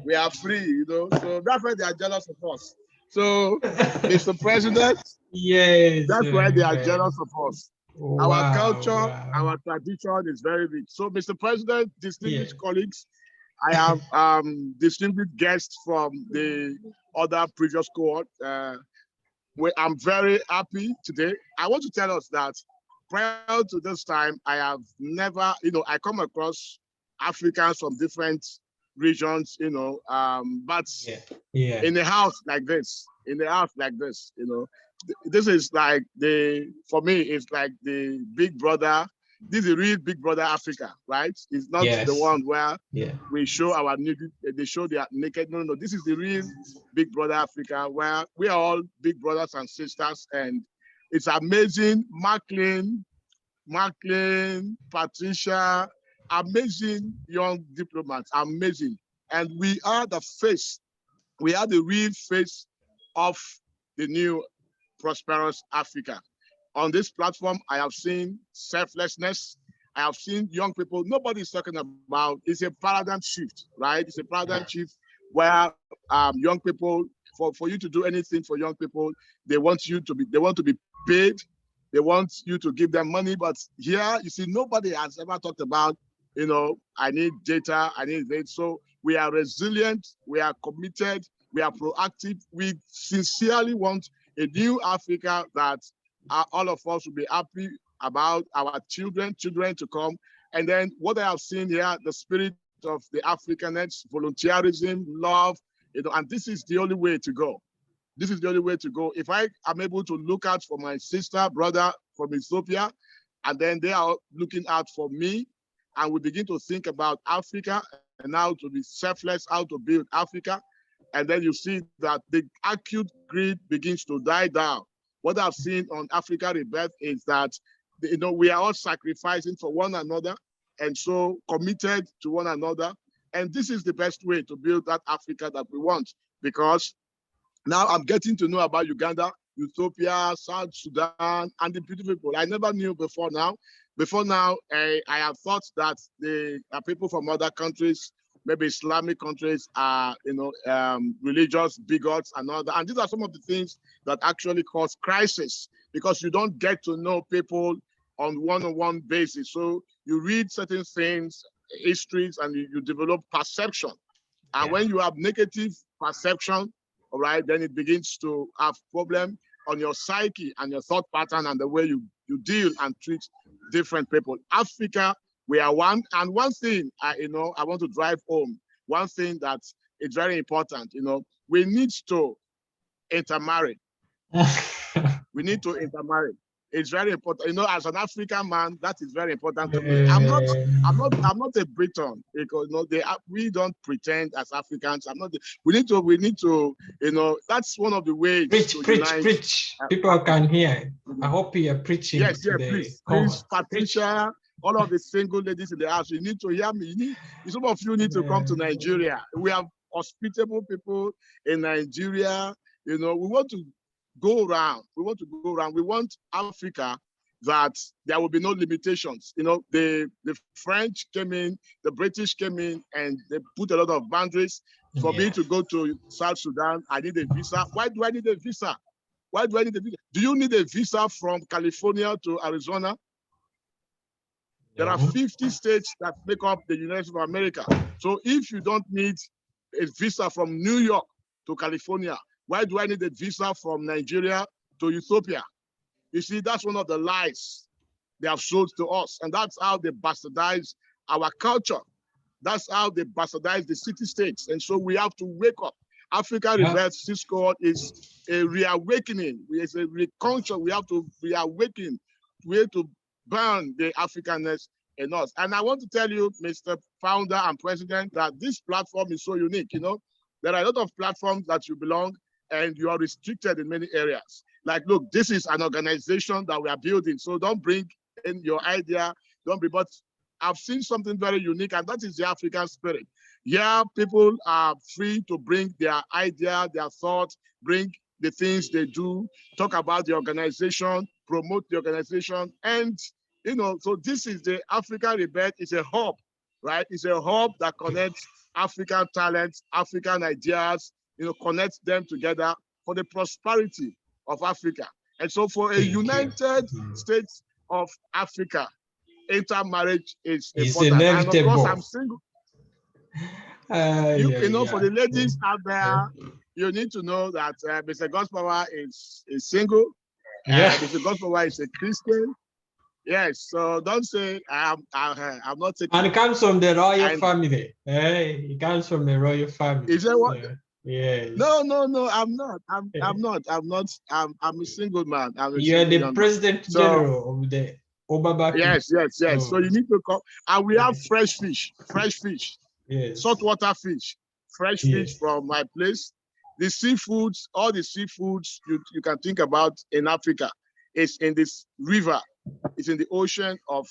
We are free. So that's why they are jealous of us. So, Mr. President, that's why they are jealous of us. Our culture, our tradition is very rich. So, Mr. President, distinguished colleagues, I have distinguished guests from the other previous cohort. I'm very happy today. I want to tell us that prior to this time, I have never, I come across Africans from different regions, but in a house like this, in the house like this, you know. This is like for me, it's like the big brother. This is a real big brother Africa, right? It's not the one where we show our naked, they show their naked. No, no, this is the real big brother Africa, where we are all big brothers and sisters, and it's amazing. Macklin, Patricia, amazing young diplomats, amazing. And we are the face, we are the real face of the new prosperous Africa. On this platform, I have seen selflessness. I have seen young people, nobody's talking about, it's a paradigm shift, right? It's a paradigm shift where young people, for you to do anything for young people, they want to be paid. They want you to give them money. But here, you see, nobody has ever talked about, you know, I need data, I need data. So we are resilient, we are committed, we are proactive. We sincerely want a new Africa that all of us will be happy about, our children to come. And then what I have seen here, the spirit of the Africanness, volunteerism, love, you know, and this is the only way to go. This is the only way to go. If I am able to look out for my sister, brother from Ethiopia, and then they are looking out for me, and we begin to think about Africa and how to be selfless, how to build Africa, and then you see that the acute greed begins to die down. What I've seen on African Rebirth is that, you know, we are all sacrificing for one another and so committed to one another. And this is the best way to build that Africa that we want, because now I'm getting to know about Uganda, Ethiopia, South Sudan, and the beautiful people I never knew before now. Before now, I have thought that the people from other countries, maybe Islamic countries, are, you know, religious bigots and all that. And these are some of the things that actually cause crisis, because you don't get to know people on one-on-one basis. So you read certain things, histories, and you develop perception. And when you have negative perception, all right, then it begins to have problem on your psyche and your thought pattern and the way you deal and treat different people. Africa, we are one. And one thing, you know, I want to drive home, one thing that is very important, you know, we need to intermarry. We need to intermarry. It's very important. You know, as an African man, that is very important to me. I'm not a Briton, because, you know, we don't pretend as Africans. We need to, you know, that's one of the ways to unite. Preach. People can hear. I hope you are preaching. Yes, please, Patricia, all of the single ladies in the house, you need to hear me. Some of you need to come to Nigeria. We have hospitable people in Nigeria. You know, we want to go around. We want Africa that there will be no limitations. You know, the French came in, the British came in, and they put a lot of boundaries. For me to go to South Sudan, I need a visa. Why do I need a visa? Why do I need a visa? Do you need a visa from California to Arizona? There are 50 states that make up the United States of America. So if you don't need a visa from New York to California, why do I need a visa from Nigeria to Ethiopia? You see, that's one of the lies they have sold to us. And that's how they bastardize our culture. That's how they bastardize the city-states. And so we have to wake up. African Rebirth cohort is a reawakening. It's a reconstruction. We have to reawaken. We have to burn the Africanness in us. And I want to tell you, Mr. Founder and President, that this platform is so unique. You know, there are a lot of platforms that you belong, and you are restricted in many areas. Like, look, this is an organization that we are building. So don't bring in your idea, but I've seen something very unique, and that is the African spirit. Yeah, people are free to bring their idea, their thoughts, bring the things they do, talk about the organization, promote the organization. And, you know, so this is the African Rebirth. It's a hub, right? It's a hub that connects African talents, African ideas, you know, connects them together for the prosperity of Africa. And so for a United States of Africa, intermarriage is important. Inevitable. And of course, I'm single. You know, for the ladies out there, you need to know that Mr. Godpower is single. Mr. Godpower is a Christian. Yes, so don't say I'm not taking. And it comes from the royal family. Hey, it comes from the royal family. Is that what? Yes. No, I'm not. I'm not. I'm a single man. I'm a You are single the young man. President So General of the Obaba. yes. Oh. So you need to come. And we have fresh fish. Yes. Saltwater fish, fresh fish from my place. The seafoods, all the seafoods you can think about in Africa, is in this river. It's in the ocean of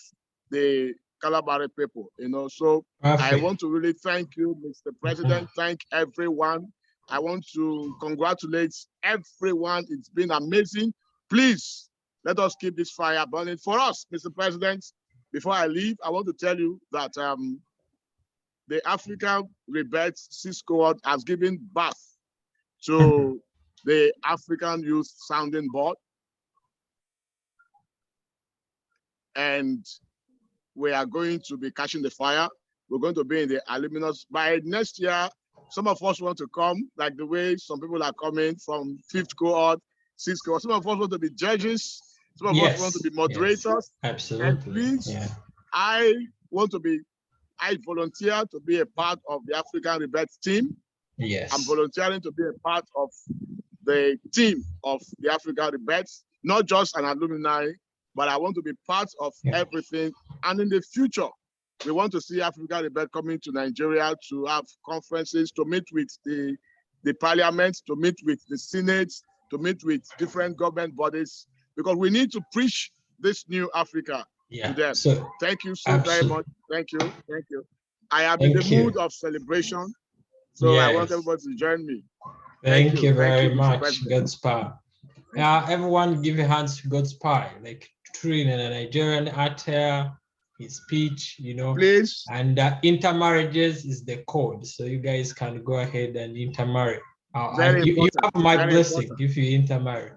the Kalabari people, you know. So I want to really thank you, Mr. President. Thank everyone. I want to congratulate everyone. It's been amazing. Please let us keep this fire burning for us, Mr. President. Before I leave, I want to tell you that the African Rebirth cohort has given birth to the African Youth Sounding Board. And we are going to be catching the fire. We're going to be in the alumnus. By next year, some of us want to come, like the way some people are coming from 5th cohort, 6th cohort. Some of us want to be judges. Some of us want to be moderators. Absolutely. And please, I volunteer to be a part of the African Rebirth team. Yes. I'm volunteering to be a part of the team of the African Rebirth, not just an alumni, but I want to be part of everything. And in the future, we want to see African Rebirth coming to Nigeria to have conferences, to meet with the parliament, to meet with the Senate, to meet with different government bodies, because we need to preach this new Africa to them. So, thank you so very much. Thank you. I am in the mood of celebration, so I want everybody to join me. Thank you very much, God's power. Everyone give your hands to God's power, like truly in a Nigerian attire, his speech, you know. Please. And intermarriages is the code, so you guys can go ahead and intermarry. You have my blessing if you intermarry.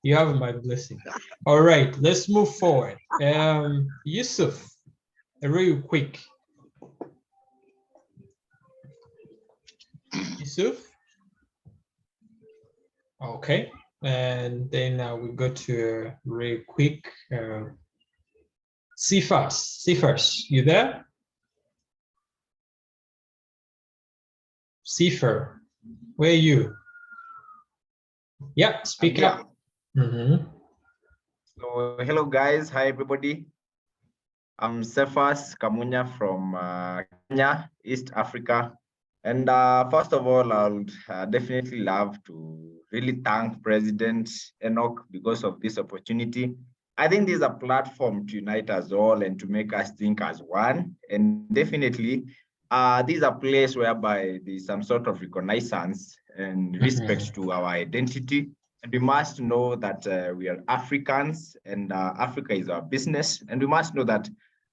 You have my blessing. All right, let's move forward. Yusuf, real quick. Yusuf? Okay, and then we go to real quick. Cephas, you there? Cepher, where are you? Yeah, speak up. So, hello guys, hi everybody. I'm Cephas Kamunya from Kenya, East Africa. And first of all, I would definitely love to really thank President Enoch because of this opportunity. I think this is a platform to unite us all and to make us think as one. And definitely, this is a place whereby there's some sort of reconnaissance and respect to our identity. And we must know that we are Africans and Africa is our business. And we must know that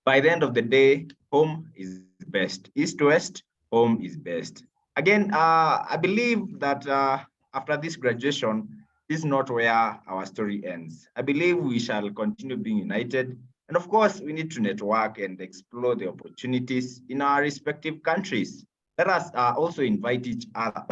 by the end of the day, home is best. East to west, home is best. Again, I believe that after this graduation, this is not where our story ends. I believe we shall continue being united. And of course, we need to network and explore the opportunities in our respective countries. Let us also invite each other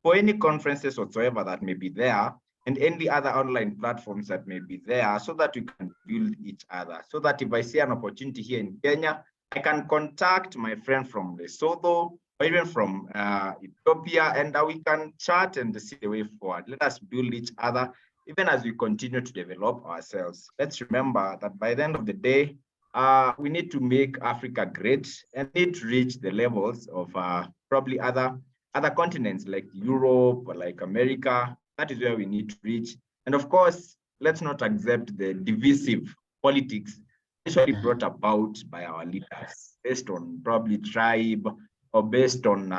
for any conferences whatsoever that may be there and any other online platforms that may be there so that we can build each other. So that if I see an opportunity here in Kenya, I can contact my friend from Lesotho or even from Ethiopia, and we can chat and see the way forward. Let us build each other, even as we continue to develop ourselves. Let's remember that by the end of the day, we need to make Africa great and need to reach the levels of probably other continents like Europe or like America. That is where we need to reach. And of course, let's not accept the divisive politics usually brought about by our leaders based on probably tribe or based on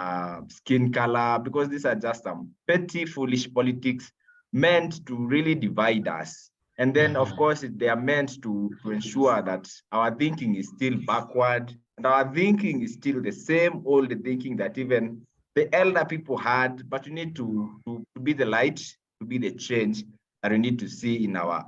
skin color, because these are just some petty, foolish politics meant to really divide us. And then, of course, they are meant to ensure that our thinking is still backward and our thinking is still the same old thinking that even the elder people had, but we need to be the light, to be the change that we need to see in our,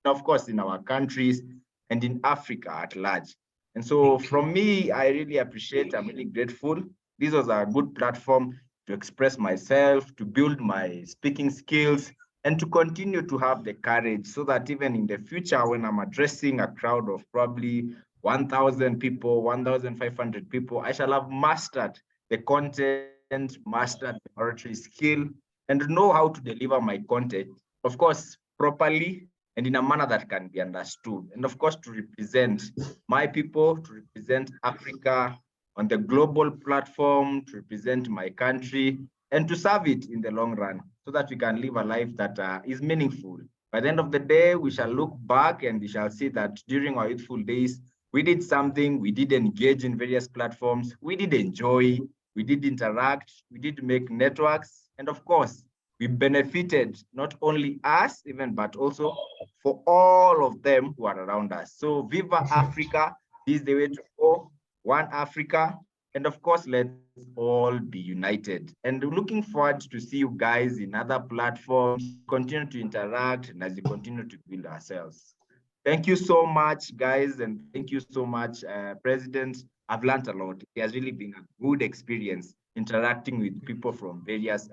of course, in our countries and in Africa at large. And so from me, I really appreciate, I'm really grateful. This was a good platform to express myself, to build my speaking skills, and to continue to have the courage so that even in the future, when I'm addressing a crowd of probably 1,000 people, 1,500 people, I shall have mastered the content master the oratory skill, and know how to deliver my content, of course, properly and in a manner that can be understood. And of course, to represent my people, to represent Africa on the global platform, to represent my country, and to serve it in the long run so that we can live a life that is meaningful. By the end of the day, we shall look back and we shall see that during our youthful days, we did something, we did engage in various platforms, we did enjoy, we did interact, we did make networks, and of course, we benefited not only us, even, but also for all of them who are around us. So Viva Africa is the way to go, one Africa, and of course, let's all be united. And looking forward to see you guys in other platforms, continue to interact, and as we continue to build ourselves. Thank you so much, guys, and thank you so much, President. I've learned a lot. It has really been a good experience interacting with people from various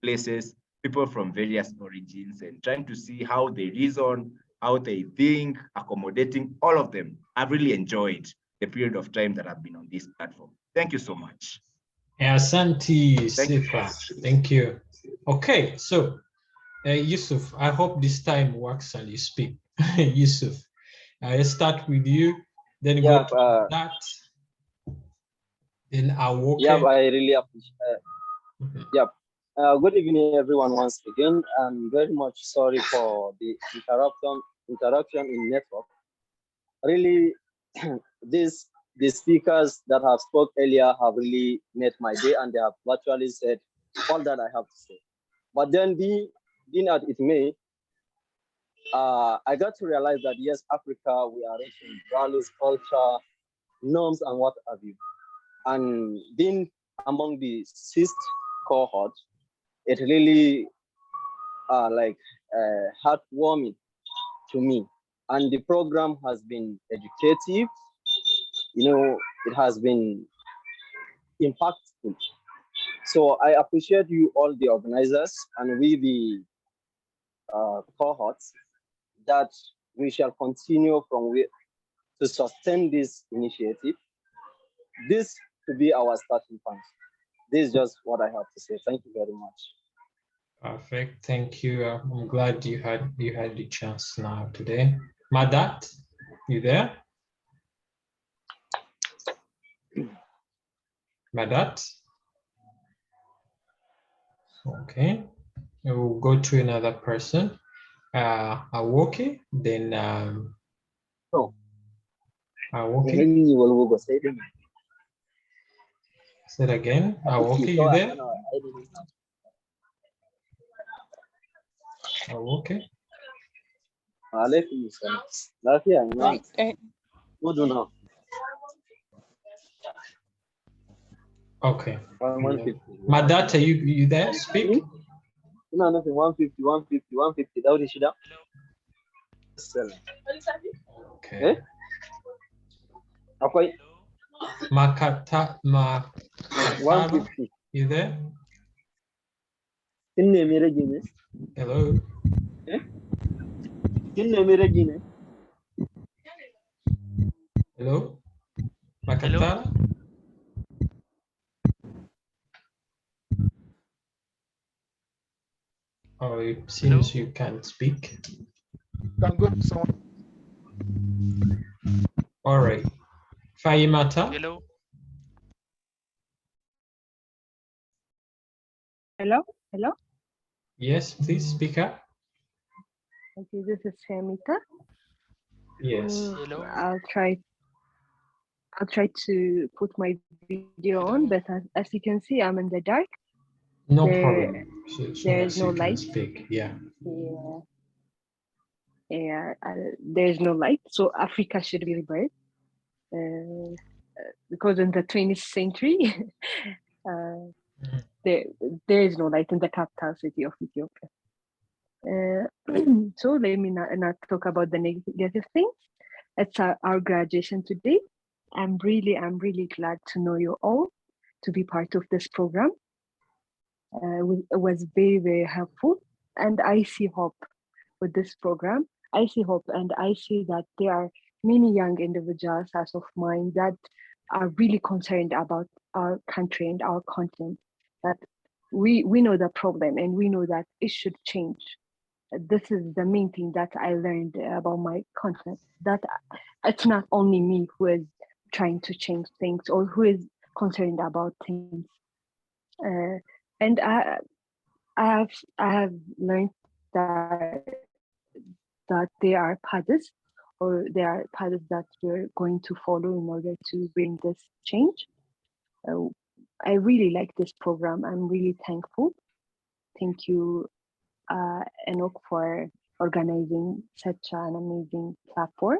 places, people from various origins, and trying to see how they reason, how they think, accommodating all of them. I've really enjoyed the period of time that I've been on this platform. Thank you so much. Asante, Sifa. Thank you. Okay, so Yusuf, I hope this time works and you speak. Yusuf, I'll start with you, then go to that. Then I'll walk. Yeah, I really appreciate. Yep. Good evening, everyone. Once again, I'm very much sorry for the interruption in network. Really, the speakers that have spoke earlier have really made my day, and they have virtually said all that I have to say. But then, being as it may, I got to realize that yes, Africa, we are rich in values, culture, norms, and what have you. And being among the sixth cohort, it really heartwarming to me. And the program has been educative. It has been impactful. So I appreciate you all, the organizers, and we, the cohorts, that we shall continue to sustain this initiative. This to be our starting point. This is just what I have to say. Thank you very much. Perfect. Thank you. I'm glad you had the chance now today. Madat, you there? Madat? Okay. We'll go to another person. Awoke, then Awoke. Say it again. Awoke, you there? Awoke. Okay. Madat, are you there? Speak. No, nothing. 150, 150, 150. That would shida. Okay. Okay. Makata 150. You there? Hello. Hello. Makata. Oh, it seems you can't speak. All right. Fahimata. Hello. Hello. Yes, please speak up. Okay, this is Fahimita. Yes. Hello. I'll try to put my video on, but as you can see, I'm in the dark. No problem. There is no light. Speak. Yeah. There is no light. So Africa should be rebirth, because in the 20th century, there is no light in the capital city of Ethiopia. So let me not talk about the negative things. It's our graduation today. I'm really glad to know you all, to be part of this program. It was very helpful, and I see hope with this program. I see hope, and I see that there are many young individuals as of mine that are really concerned about our country and our continent. that we know the problem and we know that it should change. This is the main thing that I learned about my continent, that it's not only me who is trying to change things or who is concerned about things. And I have learned that there are paths, or there are paths that we're going to follow in order to bring this change. I really like this program. I'm really thankful. Thank you, Enoch, for organizing such an amazing platform.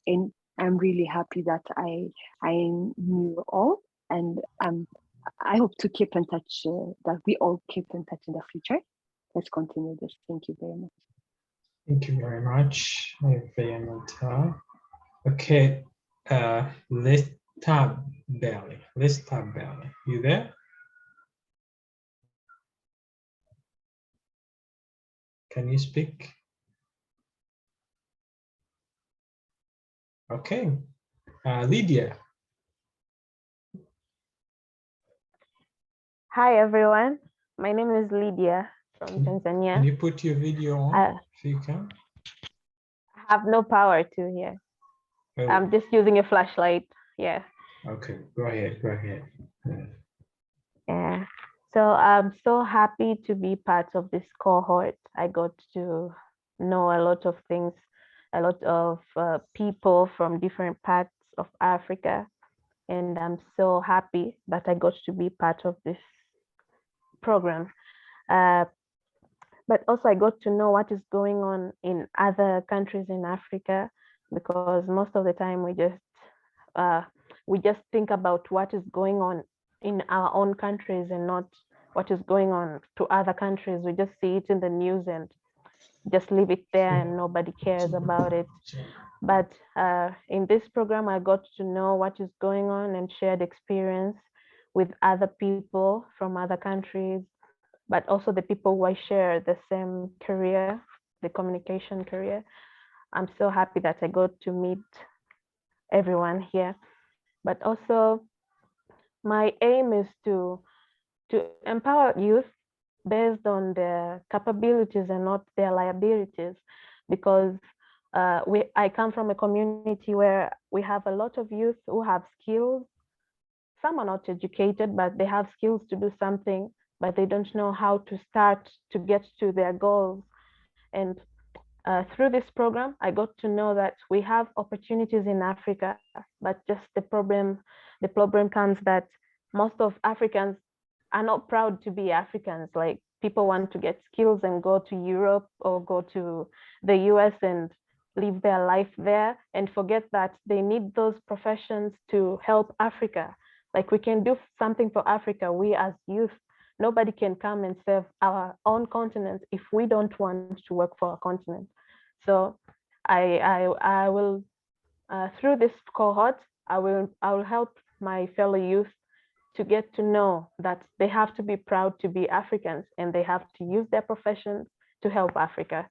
And I'm really happy that I knew you all, and I hope to keep in touch, that we all keep in touch in the future. Let's continue this. Thank you very much. Thank you very much. Okay, let's tab Belly. Let's tab Belly. You there? Can you speak? Okay, Lydia. Hi everyone, my name is Lydia from Tanzania. Can you put your video on if you can? I have no power to here. Oh. I'm just using a flashlight. Yeah. Okay, go ahead. Go ahead. Yeah. So I'm so happy to be part of this cohort. I got to know a lot of things, a lot of people from different parts of Africa. And I'm so happy that I got to be part of this program. But also I got to know what is going on in other countries in Africa, because most of the time we just think about what is going on in our own countries and not what is going on to other countries. We just see it in the news and just leave it there and nobody cares about it. But in this program, I got to know what is going on and shared experience with other people from other countries, but also the people who I share the same career, the communication career. I'm so happy that I got to meet everyone here. But also my aim is to empower youth based on their capabilities and not their liabilities, because I come from a community where we have a lot of youth who have skills. Some are not educated, but they have skills to do something, but they don't know how to start to get to their goals. And through this program, I got to know that we have opportunities in Africa, but just the problem comes that most of Africans are not proud to be Africans. Like, people want to get skills and go to Europe or go to the US and live their life there and forget that they need those professions to help Africa. Like, we can do something for Africa. We as youth, nobody can come and serve our own continent if we don't want to work for our continent. So I will, through this cohort, I will help my fellow youth to get to know that they have to be proud to be Africans and they have to use their professions to help Africa.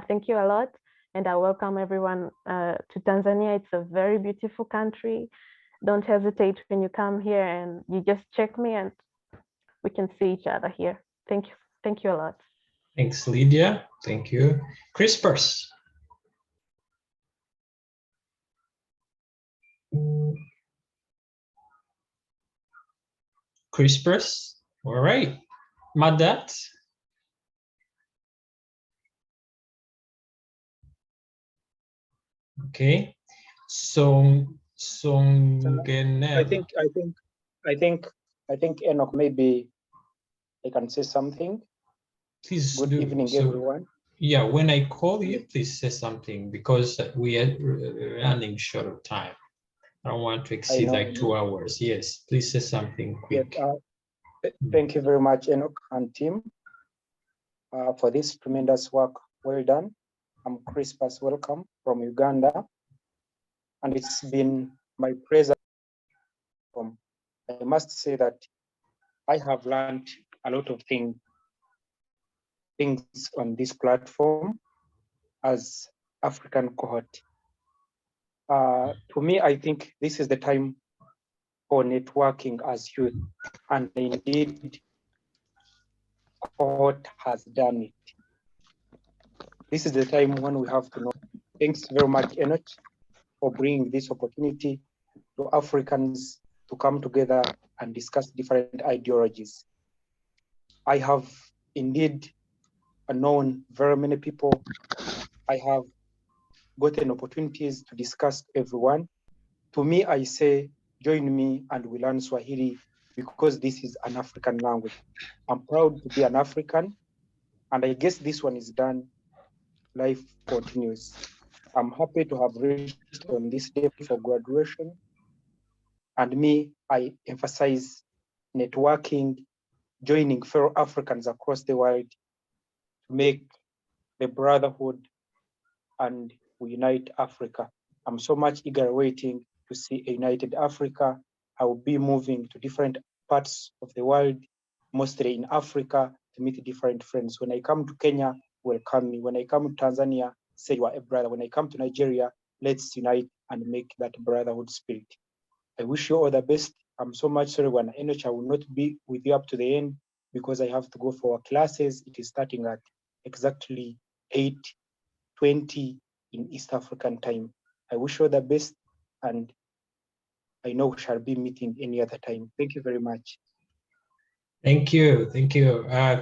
Thank you a lot. And I welcome everyone to Tanzania. It's a very beautiful country. Don't hesitate when you come here, and you just check me and we can see each other here. Thank you. Thank you a lot. Thanks, Lydia. Thank you. Crispers. Crispers. All right. Madat. Okay. I think Enoch, maybe I can say something. Please Good do. evening, everyone. Yeah, when I call you, please say something, because we are running short of time. I don't want to exceed like 2 hours. Yes, please say something quick. Yes, thank you very much, Enoch and team, for this tremendous work. Well done. I'm Crispus, welcome from Uganda. And it's been my pleasure. I must say that I have learned a lot of things on this platform as African cohort. To me, I think this is the time or networking as youth, and indeed cohort has done it. This is the time when we have to know. Thanks very much, Enoch, for bringing this opportunity to Africans to come together and discuss different ideologies. I have indeed known very many people. I have gotten opportunities to discuss everyone. To me, I say, join me and we learn Swahili because this is an African language. I'm proud to be an African, and I guess this one is done. Life continues. I'm happy to have reached on this day for graduation. And me, I emphasize networking, joining fellow Africans across the world to make the brotherhood and we unite Africa. I'm so much eager waiting to see a united Africa. I will be moving to different parts of the world, mostly in Africa, to meet different friends. When I come to Kenya, welcome me. When I come to Tanzania, say you are a brother. When I come to Nigeria, let's unite and make that brotherhood spirit. I wish you all the best. I'm so much sorry when Enoch, I will not be with you up to the end because I have to go for classes. It is starting at exactly 8:20 in East African time. I wish you all the best, and I know we shall be meeting any other time. Thank you very much. Thank you.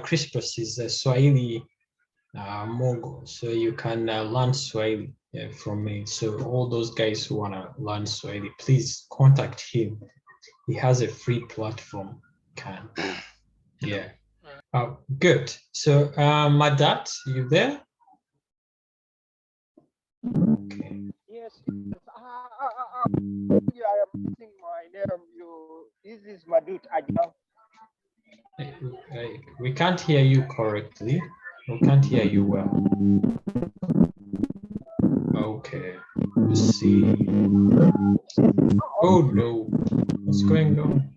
Crispus is a Swahili Mongo, so you can learn Swahili from me. So all those guys who want to learn Swahili, please contact him. He has a free platform. Yeah. Good. So Madat, you there? Okay. Yes. Yeah, I am using my name. This is Madut Ajal. We can't hear you correctly. We can't hear you well. Okay. Let's see. Oh no. What's going on?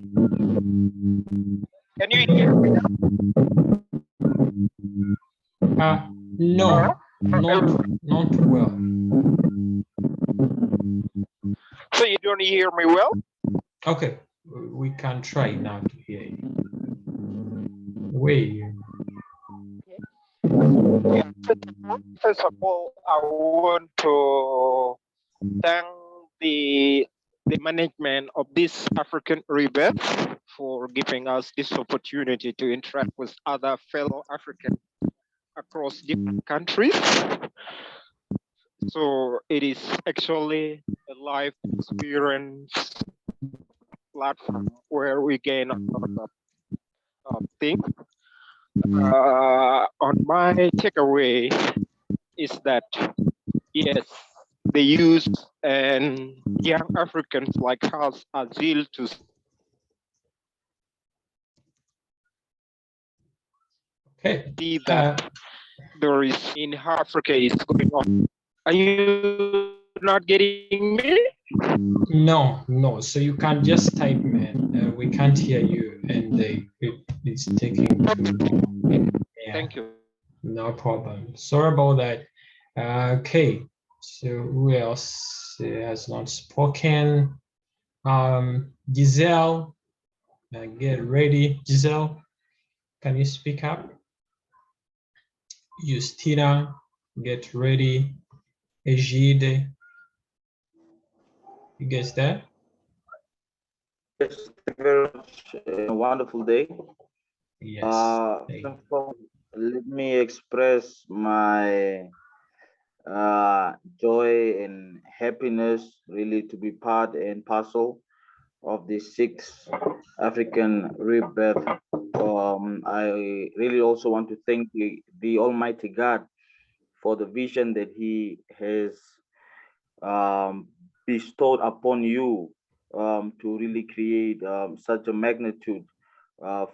Can you hear me? No, not well. So you don't hear me well? Okay, we can try now to hear you. Wait. Yeah. First of all, I want to thank the management of this African Rebirth for giving us this opportunity to interact with other fellow Africans across different countries. So it is actually a live experience platform where we gain a lot of things. On my takeaway is that, yes, the youth and young Africans like us are zeal to see that there is in Africa is going on. Are you not getting me? No. So you can just type, man. We can't hear you, and it's taking too long. Yeah. Thank you. No problem. Sorry about that. Okay. So who else has not spoken? Giselle, get ready. Giselle, can you speak up? Justina, get ready. Egide, you guys there? Yes, thank you very much. A wonderful day. Yes. First of all, let me express my joy and happiness really to be part and parcel of the 6th African Rebirth. I really also want to thank the Almighty God for the vision that He has bestowed upon you to really create such a magnitude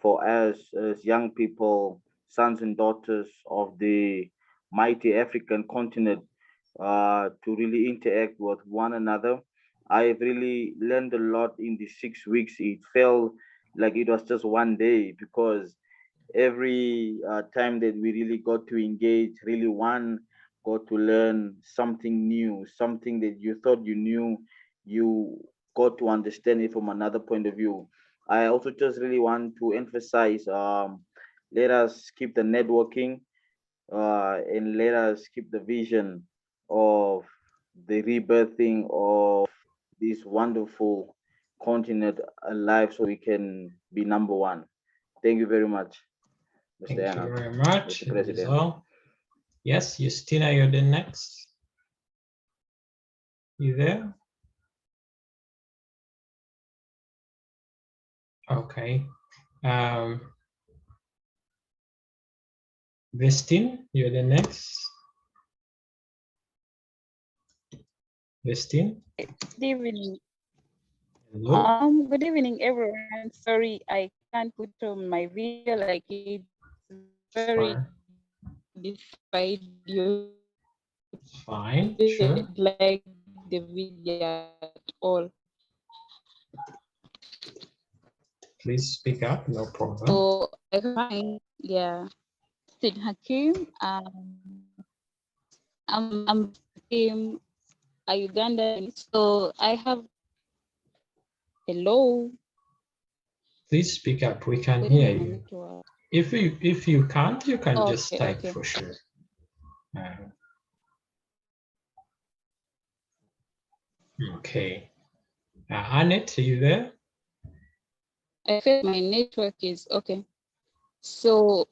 for us as young people, sons and daughters of the mighty African continent, to really interact with one another. I've really learned a lot in the 6 weeks. It felt like it was just one day because every time that we really got to engage, really one got to learn something new, something that you thought you knew, you got to understand it from another point of view. I also just really want to emphasize, let us keep the networking, and let us keep the vision of the rebirthing of this wonderful continent alive so we can be number one. Thank you very much, Mr. Thank you Enoch, very much. Mr. President. Rizal. Yes, Justina, you're the next. You there? Okay. Vestin, you're the next. Vestin. Good evening. Hello. Good evening, everyone. Sorry, I can't put on my video, like it's very despite you. Fine, sure. Like the video at all. Please speak up, no problem. So I find, yeah, Sid Hakim. I'm Hakim, a Ugandan. So I have. Hello. Please speak up. We can hear you. If you can't, you can just type okay. for sure. Okay. Annette, are you there? I feel my network is okay. So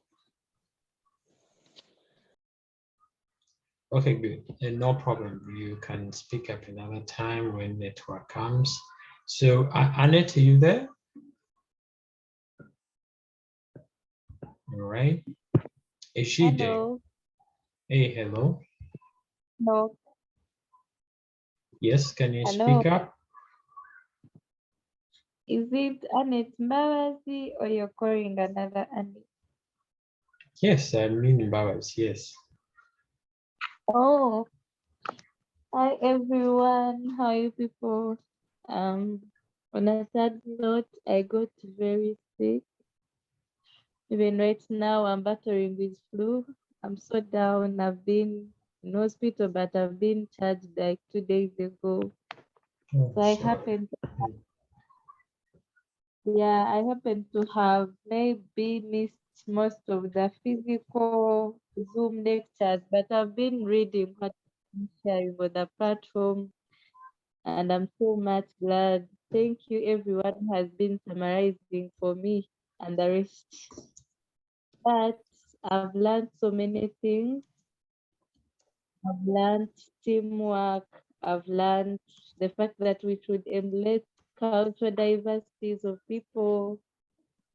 okay, good. No problem. You can speak up another time when network comes. So Annette, are you there? All right. Is she hello. there? Hey, hello. No. Yes, can you Hello. speak up? Is it Annette Mbabazi or you're calling another Annette? Yes, I mean Bowers, yes. Oh, hi everyone. How are you people? On a sad note, I got very sick. Even right now, I'm battling with flu. I'm so down. I've been in hospital, but I've been charged like 2 days ago. Oh, So I sorry. happen I happen to have maybe missed most of the physical Zoom lectures, but I've been reading what I'm sharing on the platform, and I'm so much glad. Thank you, everyone who has been summarizing for me and the rest. But I've learned so many things. I've learned teamwork. I've learned the fact that we should embrace cultural diversities of people.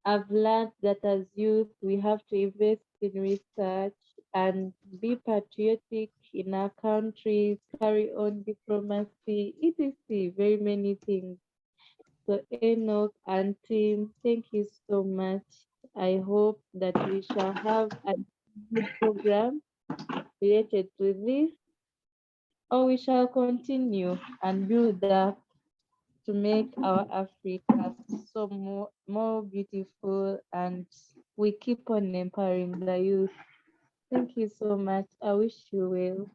I've learned that as youth, we have to invest in research and be patriotic in our countries, carry on diplomacy, etc. Very many things. So Enoch and team, thank you so much. I hope that we shall have a good program related to this, or we shall continue and build up to make our Africa so more beautiful, and we keep on empowering the youth. Thank you so much. I wish you well.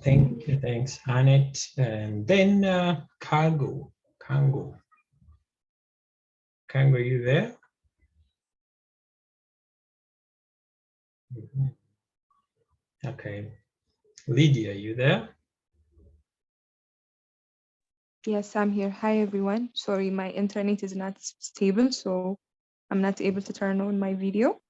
Thanks, Annette. And then Kango, you there? Okay. Lydia, you there? Yes, I'm here. Hi, everyone. Sorry, my internet is not stable, so I'm not able to turn on my video.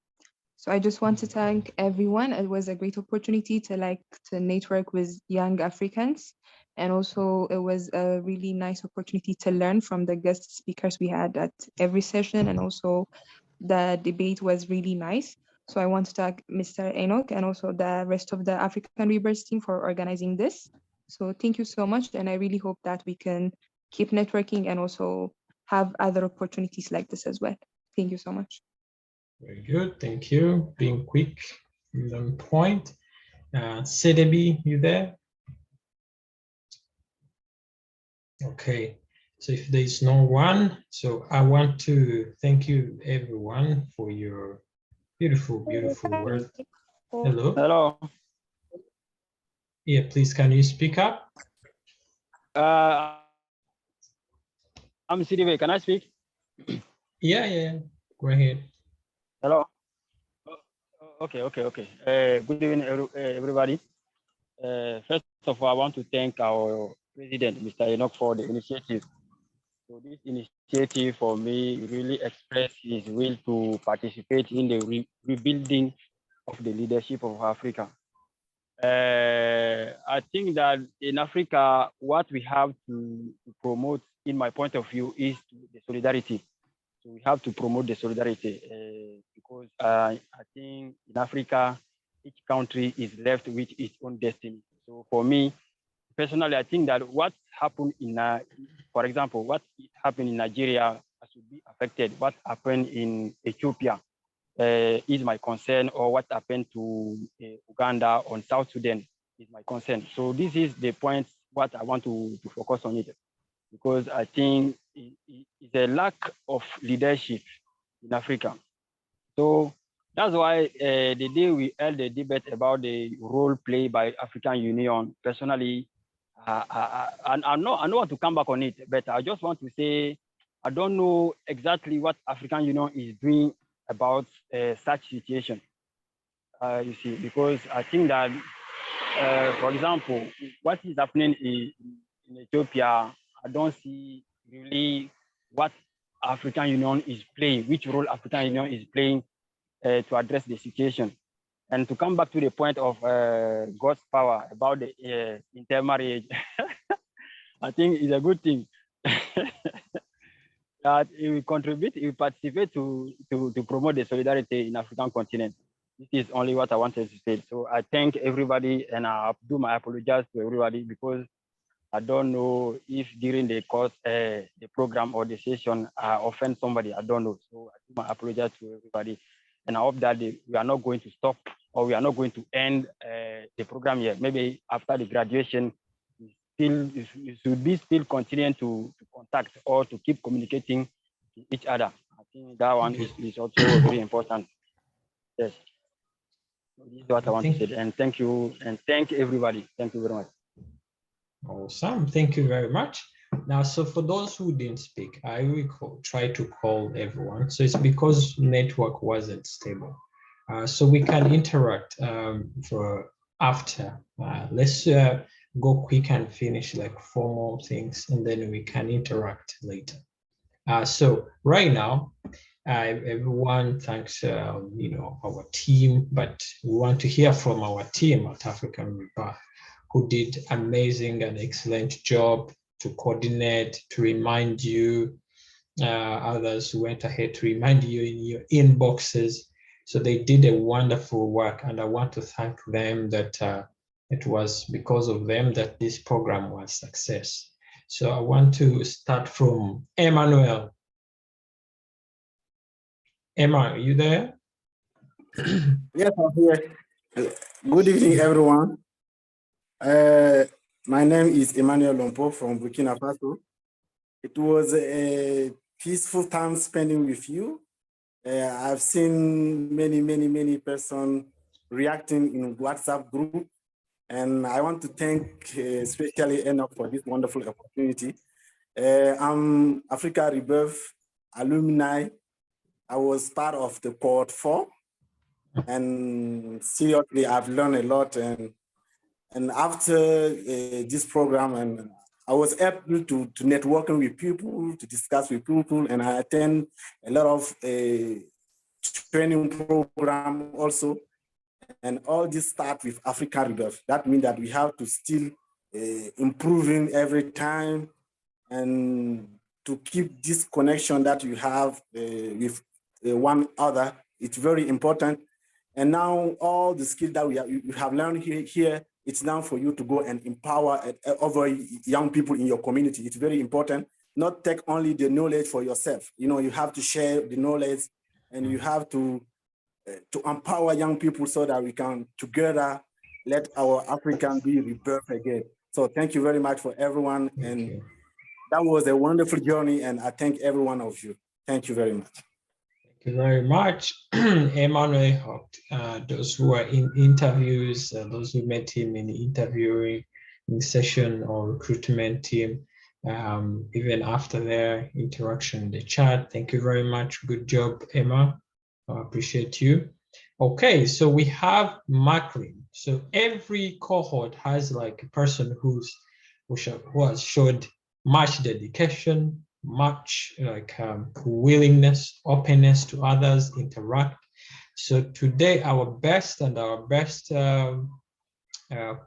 So I just want to thank everyone. It was a great opportunity to network with young Africans. And also it was a really nice opportunity to learn from the guest speakers we had at every session. And also the debate was really nice. So I want to thank Mr. Enoch and also the rest of the African Rebirth team for organizing this. So thank you so much. And I really hope that we can keep networking and also have other opportunities like this as well. Thank you so much. Very good, thank you. Being quick and on point. Sedebi, you there? Okay, so if there is no one, so I want to thank you everyone for your beautiful words. Hello. Hello. Yeah, please, can you speak up? I'm Sidibe. Can I speak? Yeah. Go ahead. Hello. Okay. Good evening, everybody. First of all, I want to thank our president, Mr. Enoch, for the initiative. So this initiative for me really expressed his will to participate in the rebuilding of the leadership of Africa. I think that in Africa, what we have to promote, in my point of view, is the solidarity. So we have to promote the solidarity because I think in Africa, each country is left with its own destiny. So for me, personally, I think that what happened in, for example, what happened in Nigeria should be affected. What happened in Ethiopia is my concern, or what happened to Uganda or South Sudan is my concern. So this is the point what I want to focus on it, because I think it's a lack of leadership in Africa. So that's why the day we held the debate about the role played by African Union, personally, I don't want to come back on it, but I just want to say, I don't know exactly what African Union is doing about such situation. You see, because I think that, for example, what is happening in Ethiopia, I don't see really what African Union is playing, which role African Union is playing to address the situation. And to come back to the point of God's power about the intermarriage, I think it's a good thing. That it will contribute, it will participate to promote the solidarity in African continent. This is only what I wanted to say. So I thank everybody, and I do my apologies to everybody, because I don't know if during the course, the program or the session, I offend somebody. I don't know. So I do my apologies to everybody, and I hope that we are not going to stop, or we are not going to end the program here. Maybe after the graduation, you should be still continuing to contact or to keep communicating to each other. I think that one is also very important. Yes. So this is what I want to say. And thank you, and thank everybody. Thank you very much. Awesome. Thank you very much. Now, so for those who didn't speak, I will try to call everyone. So it's because network wasn't stable. So we can interact for after. Let's go quick and finish like 4 more things, and then we can interact later. So right now, everyone thanks our team, but we want to hear from our team at African Rebirth, who did amazing and excellent job to coordinate, to remind you. Others went ahead to remind you in your inboxes. So they did a wonderful work, and I want to thank them that it was because of them that this program was a success. So I want to start from Emmanuel. Emma, are you there? Yes, I'm here. Good evening, everyone. My name is Emmanuel Lompo from Burkina Faso. It was a peaceful time spending with you. I've seen many persons reacting in WhatsApp group, and I want to thank especially Enoch for this wonderful opportunity. I'm Africa Rebirth alumni. I was part of the cohort 4, and seriously, I've learned a lot. And after this program, and I was able to networking with people, to discuss with people, and I attend a lot of training program also. And all this start with African Rebirth. That means that we have to still improving every time, and to keep this connection that you have with one other. It's very important. And now all the skills that you have learned here, it's now for you to go and empower other young people in your community. It's very important. Not take only the knowledge for yourself. You have to share the knowledge, and you have to empower young people so that we can together let our African be rebirth again. So thank you very much for everyone. And that was a wonderful journey, and I thank every one of you. Thank you very much. Thank you very much, Emmanuel. Those who are in interviews, those who met him in the interviewing session or recruitment team, even after their interaction in the chat. Thank you very much. Good job, Emma. I appreciate you. Okay, so we have Macklin. So every cohort has like a person who has showed much dedication, much like willingness, openness to others, interact. So today our best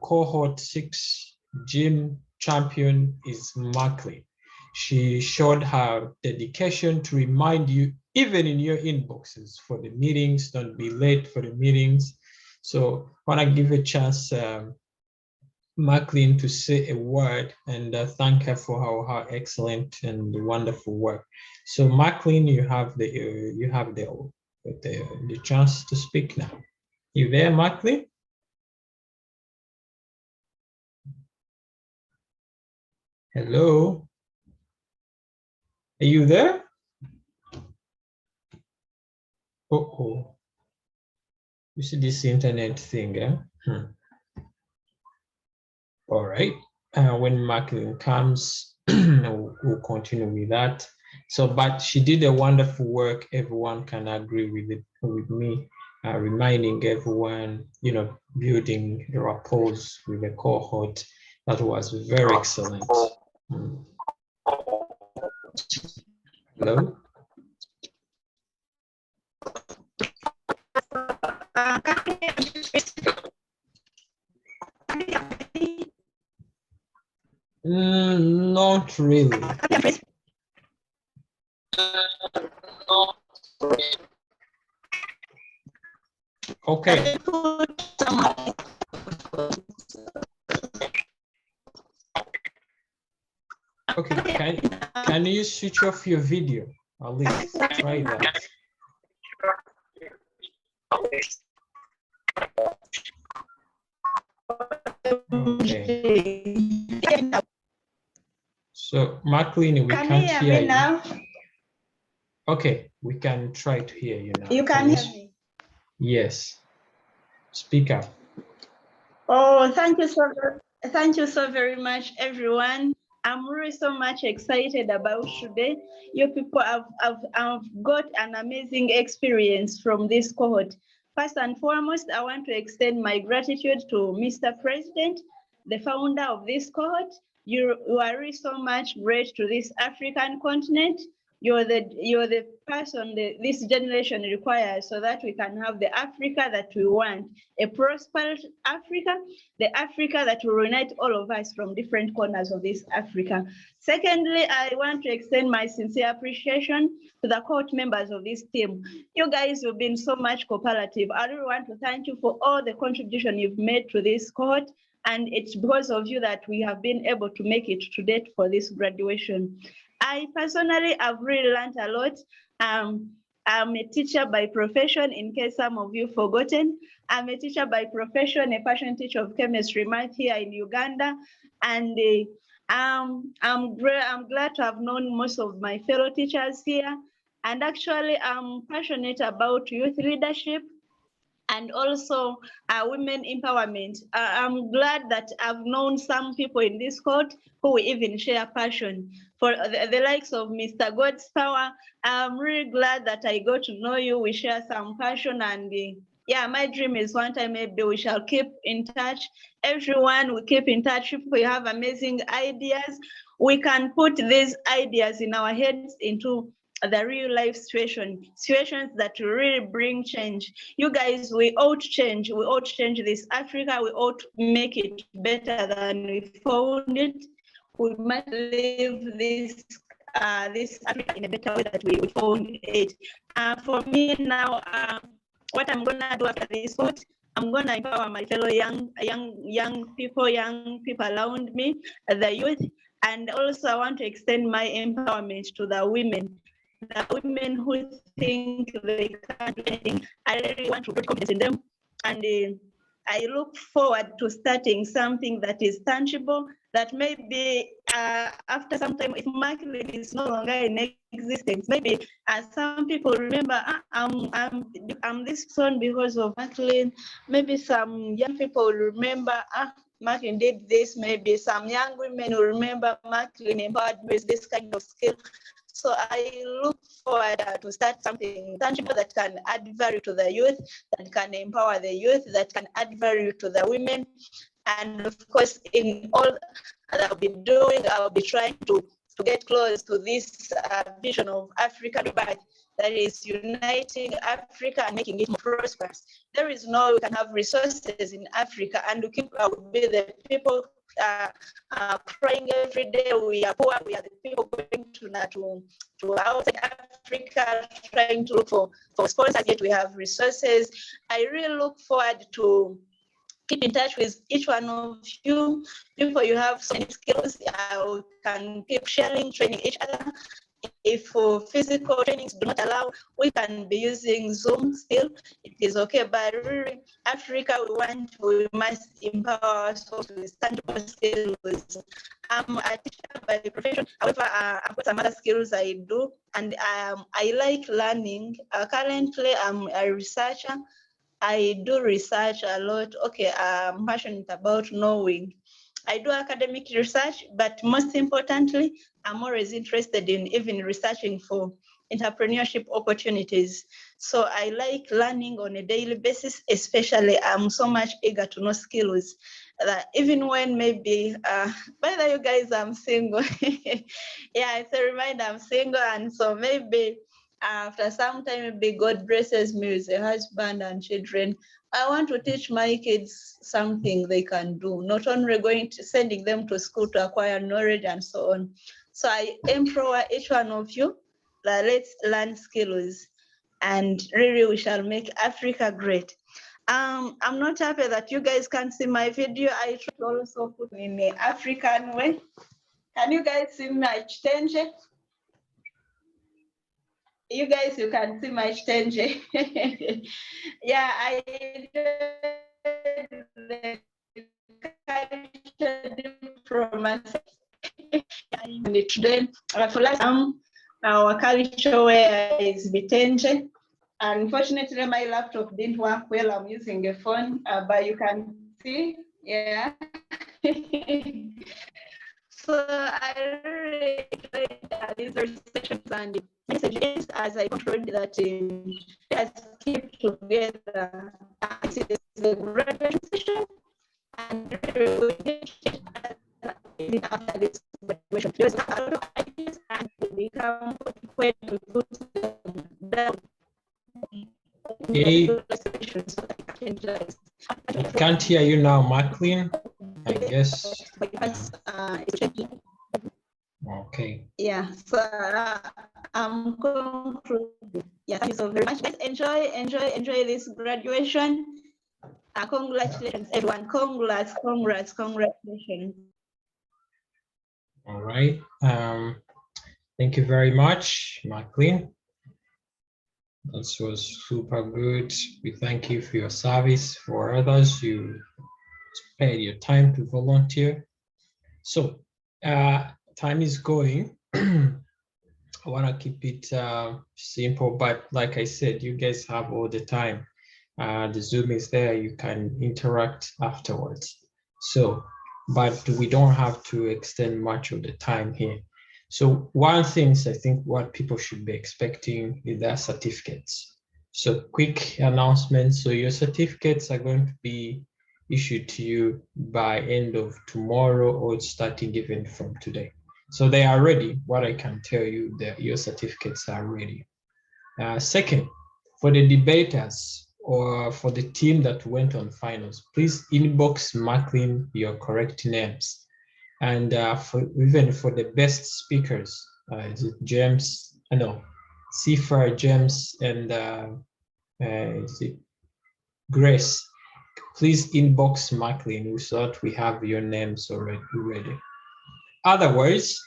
cohort 6 gym champion is Macklin. She showed her dedication to remind you, even in your inboxes, for the meetings. Don't be late for the meetings. So I want to give a chance Macklin to say a word and thank her for her excellent and wonderful work. So Macklin, you have the chance to speak now. You there, Macklin? Hello? Are you there? Uh-oh. You see this internet thing, eh? All right. When Macklin comes, we'll continue with that. So, but she did a wonderful work. Everyone can agree with me, reminding everyone, building the rapport with the cohort. That was very excellent. Hello? Not really. Okay. Okay, can you switch off your video? At least try that. Okay. So Macklin, we can't hear you now. Okay, we can try to hear you now. You can hear me? Yes. Speak up. Oh, thank you so very much, everyone. I'm really so much excited about today. You people have got an amazing experience from this cohort. First and foremost, I want to extend my gratitude to Mr. President, the founder of this cohort. You are really so much great to this African continent. You're the person this generation requires so that we can have the Africa that we want, a prosperous Africa, the Africa that will unite all of us from different corners of this Africa. Secondly, I want to extend my sincere appreciation to the cohort members of this team. You guys have been so much cooperative. I really want to thank you for all the contribution you've made to this cohort, and it's because of you that we have been able to make it to date for this graduation. I personally have really learned a lot. I'm a teacher by profession, in case some of you forgotten. I'm a teacher by profession, a passion teacher of chemistry math here in Uganda. And I'm glad to have known most of my fellow teachers here. And actually, I'm passionate about youth leadership and also women empowerment. I'm glad that I've known some people in this court who even share passion. For the likes of Mr. God's Power, I'm really glad that I got to know you. We share some passion, and yeah, my dream is one time maybe we shall keep in touch. Everyone will keep in touch. If we have amazing ideas, we can put these ideas in our heads into the real life situations that really bring change. You guys, we ought to change. We ought to change this Africa. We ought to make it better than we found it. We must live this Africa in a better way that we found it. For me now, what I'm gonna do after this vote, I'm gonna empower my fellow young people around me, the youth, and also I want to extend my empowerment to the women who think they can't do anything. I really want to put confidence in them, and I look forward to starting something that is tangible, that maybe after some time, if Maclean is no longer in existence, maybe some people remember, I'm this son because of Maclean. Maybe some young people will remember, Maclean did this. Maybe some young women will remember Maclean empowered with this kind of skill. So I look forward to start something tangible that can add value to the youth, that can empower the youth, that can add value to the women. And of course, in all that I'll be doing, I'll be trying to get close to this vision of African rebirth, that is uniting Africa and making it more prosperous. There is no way we can have resources in Africa and we keep be the people crying every day. We are poor. We are the people going to outside Africa trying to look for sponsors, yet we have resources. I really look forward to keep in touch with each one of you. People, you have so many skills. We can keep sharing, training each other. If physical trainings do not allow, we can be using Zoom still. It is okay, but really, Africa, we must empower ourselves with tangible skills. I'm a teacher by profession. However, I've got some other skills I do, and I like learning. Currently, I'm a researcher. I do research a lot. Okay, I'm passionate about knowing. I do academic research, but most importantly, I'm always interested in even researching for entrepreneurship opportunities. So I like learning on a daily basis, especially I'm so much eager to know skills that even when maybe, by the way, you guys, I'm single. Yeah, it's a reminder I'm single. And so maybe after some time, maybe God blesses me with a husband and children, I want to teach my kids something they can do, not only sending them to school to acquire knowledge and so on. So I empower each one of you that let's learn skills and really we shall make Africa great. I'm not happy that you guys can't see my video. I try to also put in the African way. Can you guys see my change? You guys, you can see my change. Yeah, I did the culture diplomacy. Today, for last our culture where is Bitenje. Unfortunately, my laptop didn't work well. I'm using a phone, but you can see, yeah. So I really enjoyed these sessions and messages as I concluded that let's keep together. This is the graduation session and really we after this graduation. There's a lot of ideas and we become quite good down. Okay. I can't hear you now, Maclean. I guess. Okay. Yeah, so I'm concluding. Yeah, thank you so very much. Guys, enjoy this graduation. Congratulations, everyone. Congratulations. All right. Thank you very much, Maclean. That was super good. We thank you for your service. For others, you spared your time to volunteer. So time is going. I want to keep it simple, but like I said, you guys have all the time. The Zoom is there. You can interact afterwards. So, but we don't have to extend much of the time here. So one thing I think what people should be expecting is their certificates. So quick announcement. So your certificates are going to be issued to you by end of tomorrow or starting even from today. So they are ready. What I can tell you that your certificates are ready. Second, for the debaters or for the team that went on finals, please inbox Maclean your correct names. And even for the best speakers, is it James? No, Sifa, James, and is it Grace? Please inbox Maclean so that we have your names already ready. Otherwise,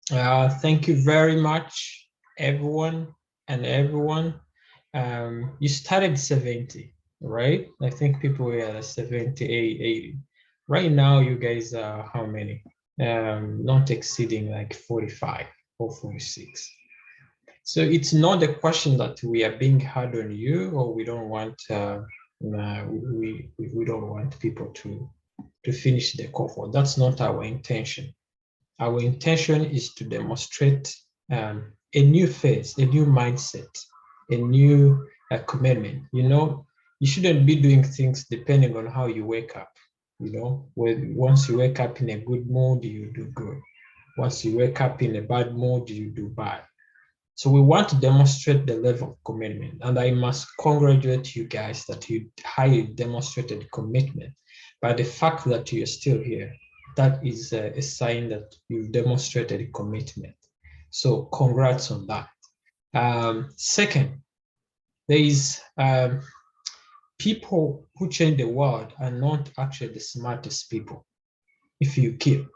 thank you very much, everyone and everyone. You started 70, right? I think people were at 70, 80. Right now, you guys are how many? not exceeding like 45 or 46. So it's not a question that we are being hard on you, or we don't want we don't want people to finish the cohort. That's not our intention. Our intention is to demonstrate a new phase, a new mindset, a new commitment. You know, you shouldn't be doing things depending on how you wake up. You know, once you wake up in a good mood, you do good. Once you wake up in a bad mood, you do bad. So we want to demonstrate the level of commitment, and I must congratulate you guys that you highly demonstrated commitment. By the fact that you're still here, that is a sign that you've demonstrated commitment. So congrats on that. Second, there is people who change the world are not actually the smartest people. If you keep,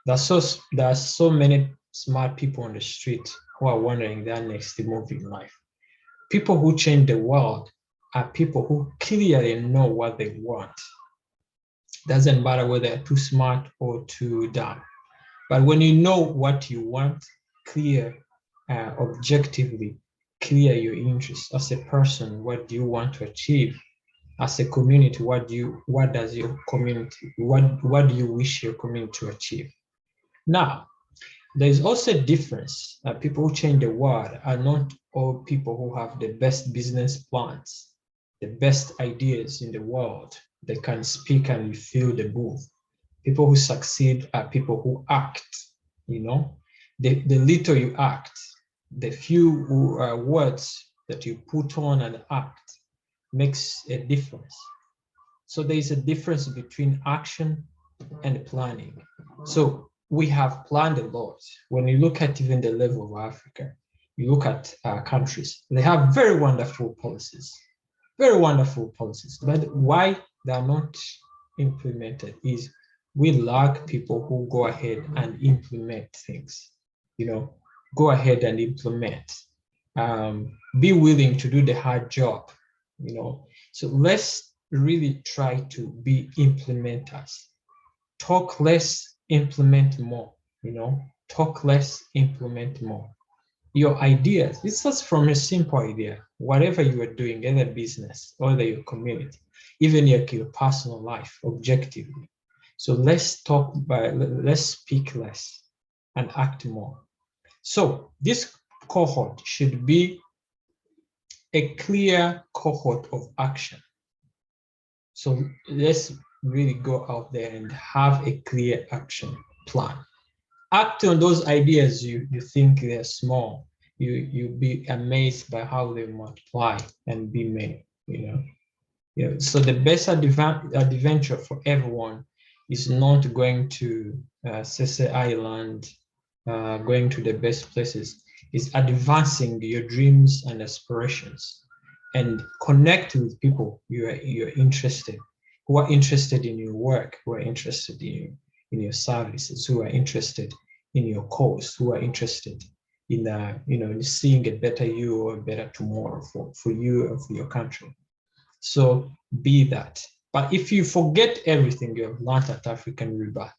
there are so many smart people on the street who are wondering their next move in life. People who change the world are people who clearly know what they want. Doesn't matter whether they're too smart or too dumb. But when you know what you want, clear, objectively, clear your interests as a person, what do you want to achieve? As a community, what does your community, what do you wish your community to achieve? Now, there's also a difference. People who change the world are not all people who have the best business plans, the best ideas in the world. They can speak and you feel the move. People who succeed are people who act, you know. The little you act, the few words that you put on and act makes a difference. So there is a difference between action and planning. So we have planned a lot. When you look at even the level of Africa, you look at countries, they have very wonderful policies, but why they are not implemented is we lack people who go ahead and implement things, you know, go ahead and implement, be willing to do the hard job, you know. So let's really try to be implementers. Talk less, implement more, you know, talk less, implement more. Your ideas, this is from a simple idea, whatever you are doing, either business or your community, even your personal life, objectively. So let's speak less and act more. So this cohort should be a clear cohort of action. So let's really go out there and have a clear action plan. Act on those ideas you think they're small. You'll be amazed by how they multiply and be made, you know. Yeah, so the best adventure for everyone is not going to Sese Island, going to the best places. Is advancing your dreams and aspirations, and connect with people you're interested, who are interested in your work, who are interested in your services, who are interested in your cause, who are interested in in seeing a better you or a better tomorrow for you and for your country. So be that. But if you forget everything you have learned at African Rebirth,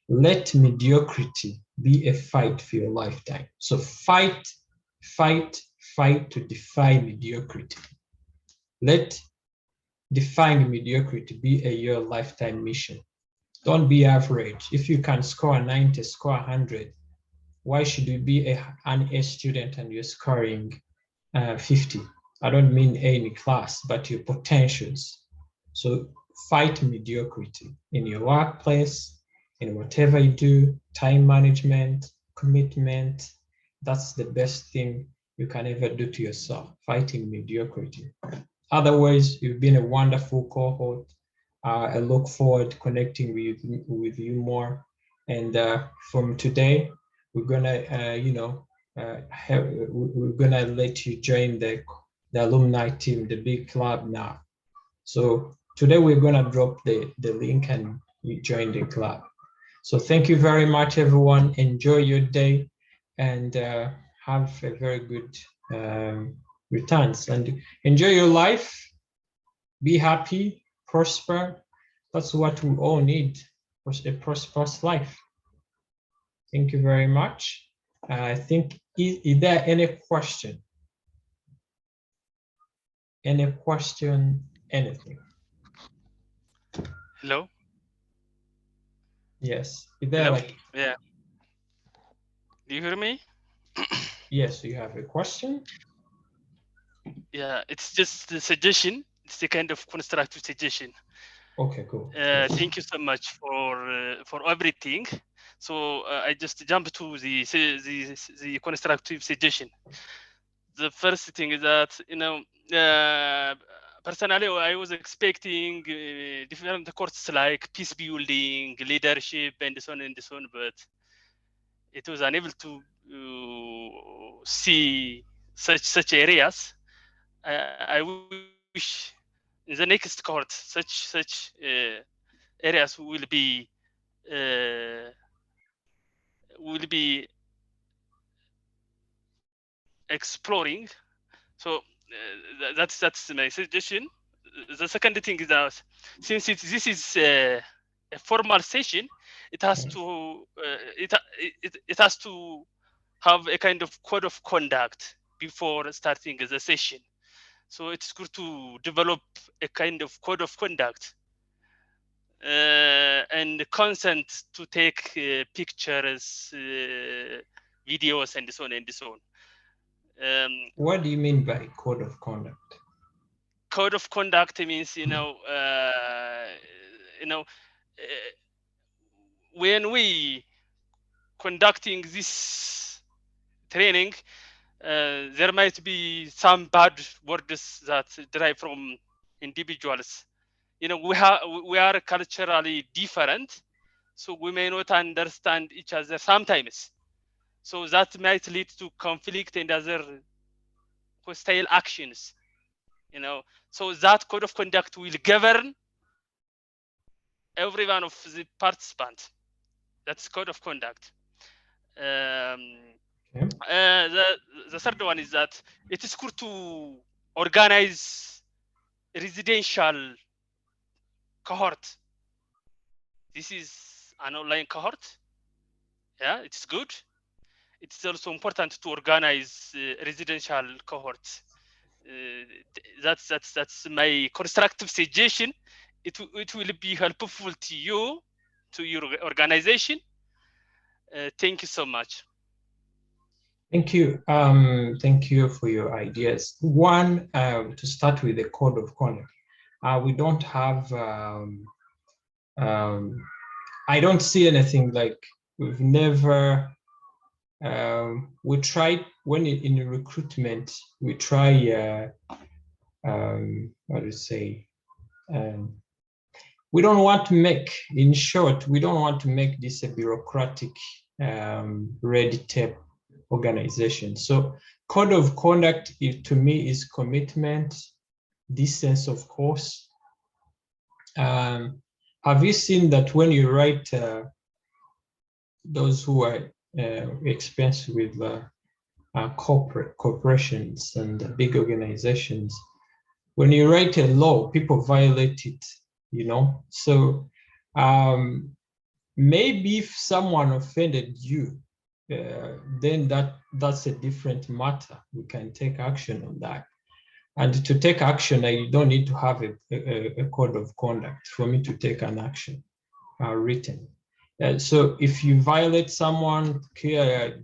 let mediocrity be a fight for your lifetime. So fight to defy mediocrity. Let defying mediocrity be your lifetime mission. Don't be average. If you can score a 90, score 100, why should you be an A student and you're scoring 50? I don't mean A in class, but your potentials. So fight mediocrity in your workplace, in whatever you do, time management, commitment. That's the best thing you can ever do to yourself, fighting mediocrity. Otherwise, you've been a wonderful cohort. I look forward to connecting with you more. And from today, we're gonna, we're gonna let you join the alumni team, the big club now. So today we're gonna drop the link and you join the club. So thank you very much, everyone. Enjoy your day and have a very good returns and enjoy your life. Be happy, prosper. That's what we all need, a prosperous life. Thank you very much. I think, is there any question? Any question, anything? Hello? Yes. Is there Hello? like, Yeah. Do you hear me? yes, you have a question? Yeah, it's just a suggestion. It's a kind of constructive suggestion. Okay, cool. Yes. Thank you so much for everything. So I just jump to the constructive suggestion. The first thing is that, you know, personally, I was expecting different courses like peace building, leadership, and so on and so on, but it was unable to see such areas. I wish in the next cohort such areas will be exploring. So that's my suggestion. The second thing is that since this is a formal session, it has to it has to have a kind of code of conduct before starting the session. So it's good to develop a kind of code of conduct and consent to take pictures, videos, and so on and so on. What do you mean by code of conduct? Code of conduct means, when we conducting this training, there might be some bad words that derive from individuals. We are culturally different, so we may not understand each other sometimes. So that might lead to conflict and other hostile actions. So that code of conduct will govern every one of the participants. That's code of conduct. The third one is that it is good to organize residential cohort. This is an online cohort. Yeah, it's good. It's also important to organize residential cohorts. That's my constructive suggestion. It will be helpful to you, to your organization. Thank you so much. Thank you. Thank you for your ideas. One, to start with the code of conduct. We don't have, I don't see anything like, we've never, we tried, when in recruitment, we try, what do you say? We don't want to make, in short, we don't want to make this a bureaucratic, red tape organization. So code of conduct, to me, is commitment, distance, of course. Have you seen that when you write, those who are expensive with corporations and big organizations, when you write a law, people violate it, So maybe if someone offended you, then that's a different matter. We can take action on that. And to take action, you don't need to have a code of conduct for me to take an action written. So if you violate someone,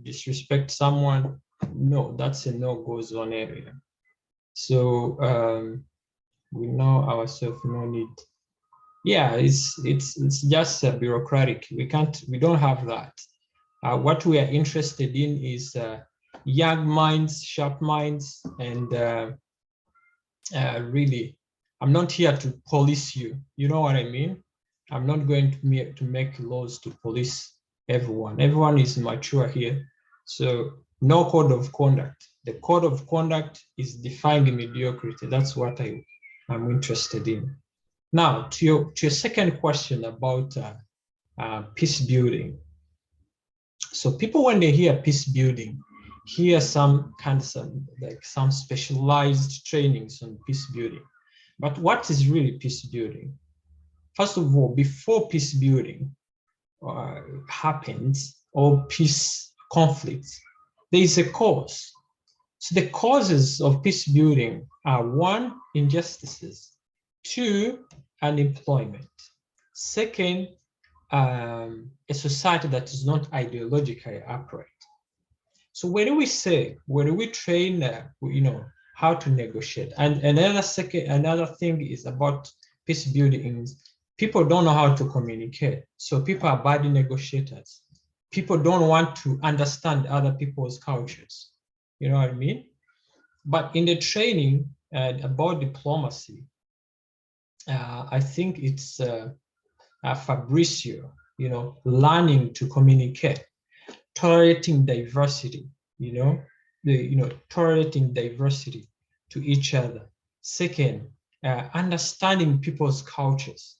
disrespect someone, no, that's a no-go zone area. So we know ourselves, no need. Yeah, it's just bureaucratic. We don't have that. What we are interested in is young minds, sharp minds, and really, I'm not here to police you. You know what I mean? I'm not going to make laws to police everyone. Everyone is mature here. So no code of conduct. The code of conduct is defying mediocrity. That's what I'm interested in. Now, to your second question about peace building. So people, when they hear peace building, hear some specialized trainings on peace building. But what is really peace building? First of all, before peace building happens, or peace conflicts, there is a cause. So the causes of peace building are: one, injustices; two, unemployment; second, a society that is not ideologically upright. So when we train, how to negotiate, and another thing is about peace building is people don't know how to communicate. So people are bad negotiators. People don't want to understand other people's cultures. You know what I mean? But in the training about diplomacy, I think it's Fabricio, learning to communicate, tolerating diversity, tolerating diversity to each other. Second, understanding people's cultures.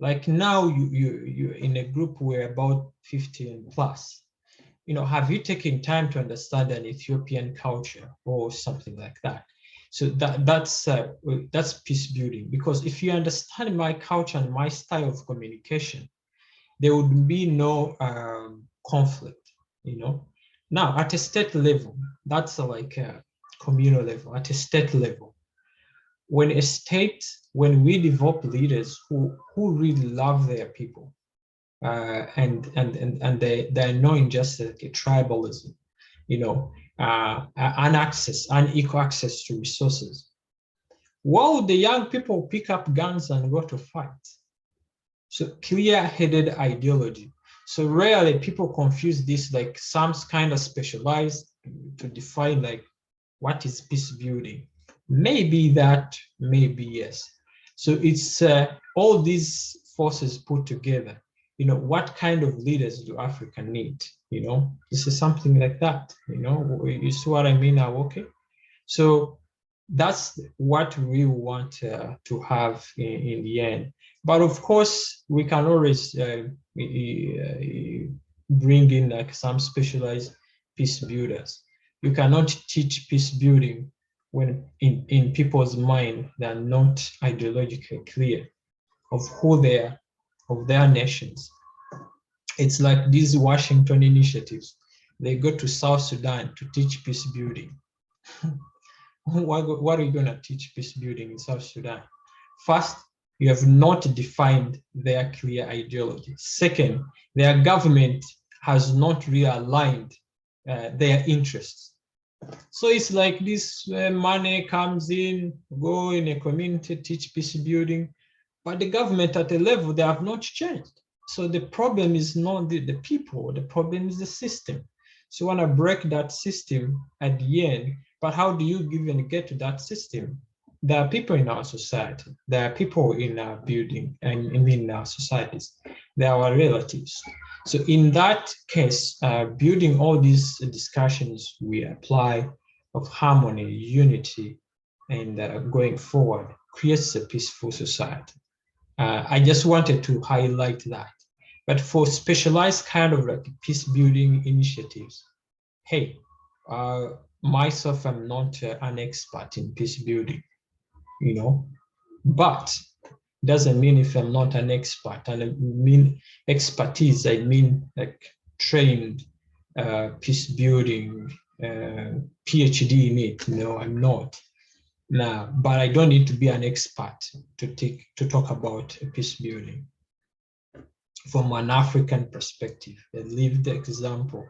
Like now you're in a group where about 15 plus. Have you taken time to understand an Ethiopian culture or something like that? So that's peace building, because if you understand my culture and my style of communication, there would be no conflict. Now at a state level, that's like a communal level. At a state level, when we develop leaders who really love their people, and they're knowing just like a tribalism, unequal access to resources. While the young people pick up guns and go to fight. So clear-headed ideology. So rarely people confuse this, like some kind of specialized to define like what is peace building. Maybe that, maybe yes. So it's all these forces put together. What kind of leaders do Africa need? This is something like that. You see what I mean now? Okay. So that's what we want to have in the end. But of course, we can always bring in like some specialized peace builders. You cannot teach peace building when in people's mind they are not ideologically clear of who they are, of their nations. It's like these Washington initiatives. They go to South Sudan to teach peace building. What are you going to teach peace building in South Sudan? First, you have not defined their clear ideology. Second, their government has not realigned their interests. So it's like this money comes in, go in a community, teach peace building, but the government at a level, they have not changed. So the problem is not the people, the problem is the system. So you want to break that system at the end, but how do you even get to that system? There are people in our society, there are people in our building and in our societies, they are our relatives. So in that case, building all these discussions we apply of harmony, unity, and going forward creates a peaceful society. I just wanted to highlight that. But for specialized kind of like peace building initiatives, hey, myself, I'm not an expert in peace building, but doesn't mean if I'm not an expert, and I mean expertise, I mean like trained peace building, PhD in it, I'm not. Now, but I don't need to be an expert to talk about peace building. From an African perspective, a lived example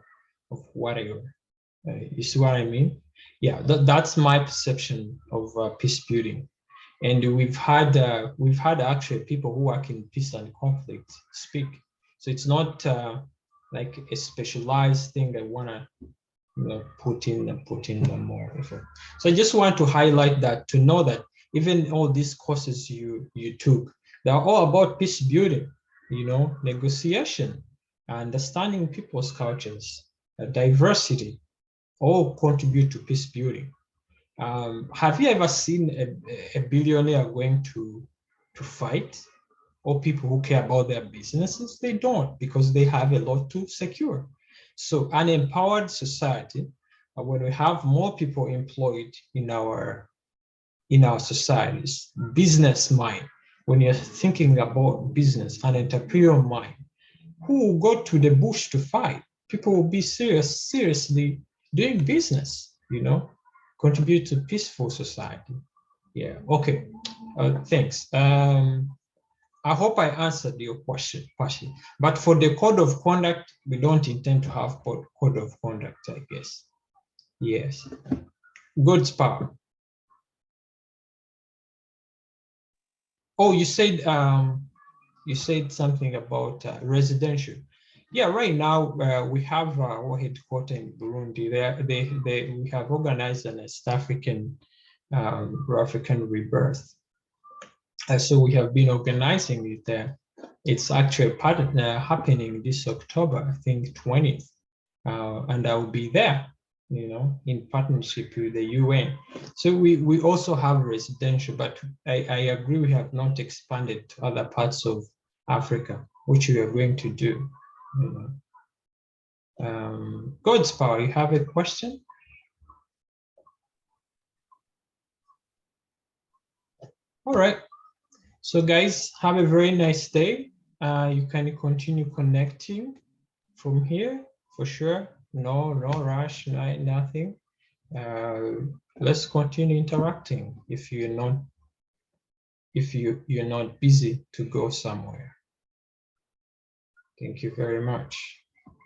of what you see what I mean? Yeah, that's my perception of peace building. And we've had actually people who work in peace and conflict speak. So it's not like a specialized thing I want to put in more effort. So I just want to highlight that, to know that even all these courses you took, they're all about peace building, negotiation, understanding people's cultures, diversity, all contribute to peace building. Have you ever seen a billionaire going to fight, or people who care about their businesses? They don't, because they have a lot to secure. So an empowered society, when we have more people employed in our societies, business mind, when you're thinking about business, an entrepreneurial mind, who will go to the bush to fight? people will be seriously doing business, you know, contribute to peaceful society. Yeah, okay, thanks. I hope I answered your question partially, but for the code of conduct, we don't intend to have code of conduct, I guess. Yes, God's power. Oh, you said something about residential. Yeah, right now we have our headquarters in Burundi. We have organized an East African Rebirth. So we have been organizing it there. It's actually happening this October, I think 20th, and I will be there, you know, in partnership with the UN. So we also have residential, but I agree we have not expanded to other parts of Africa, which we are going to do. You know. God's power, you have a question? All right. So guys, have a very nice day. You can continue connecting from here for sure. No rush, nothing. Let's continue interacting if you're not busy to go somewhere. Thank you very much.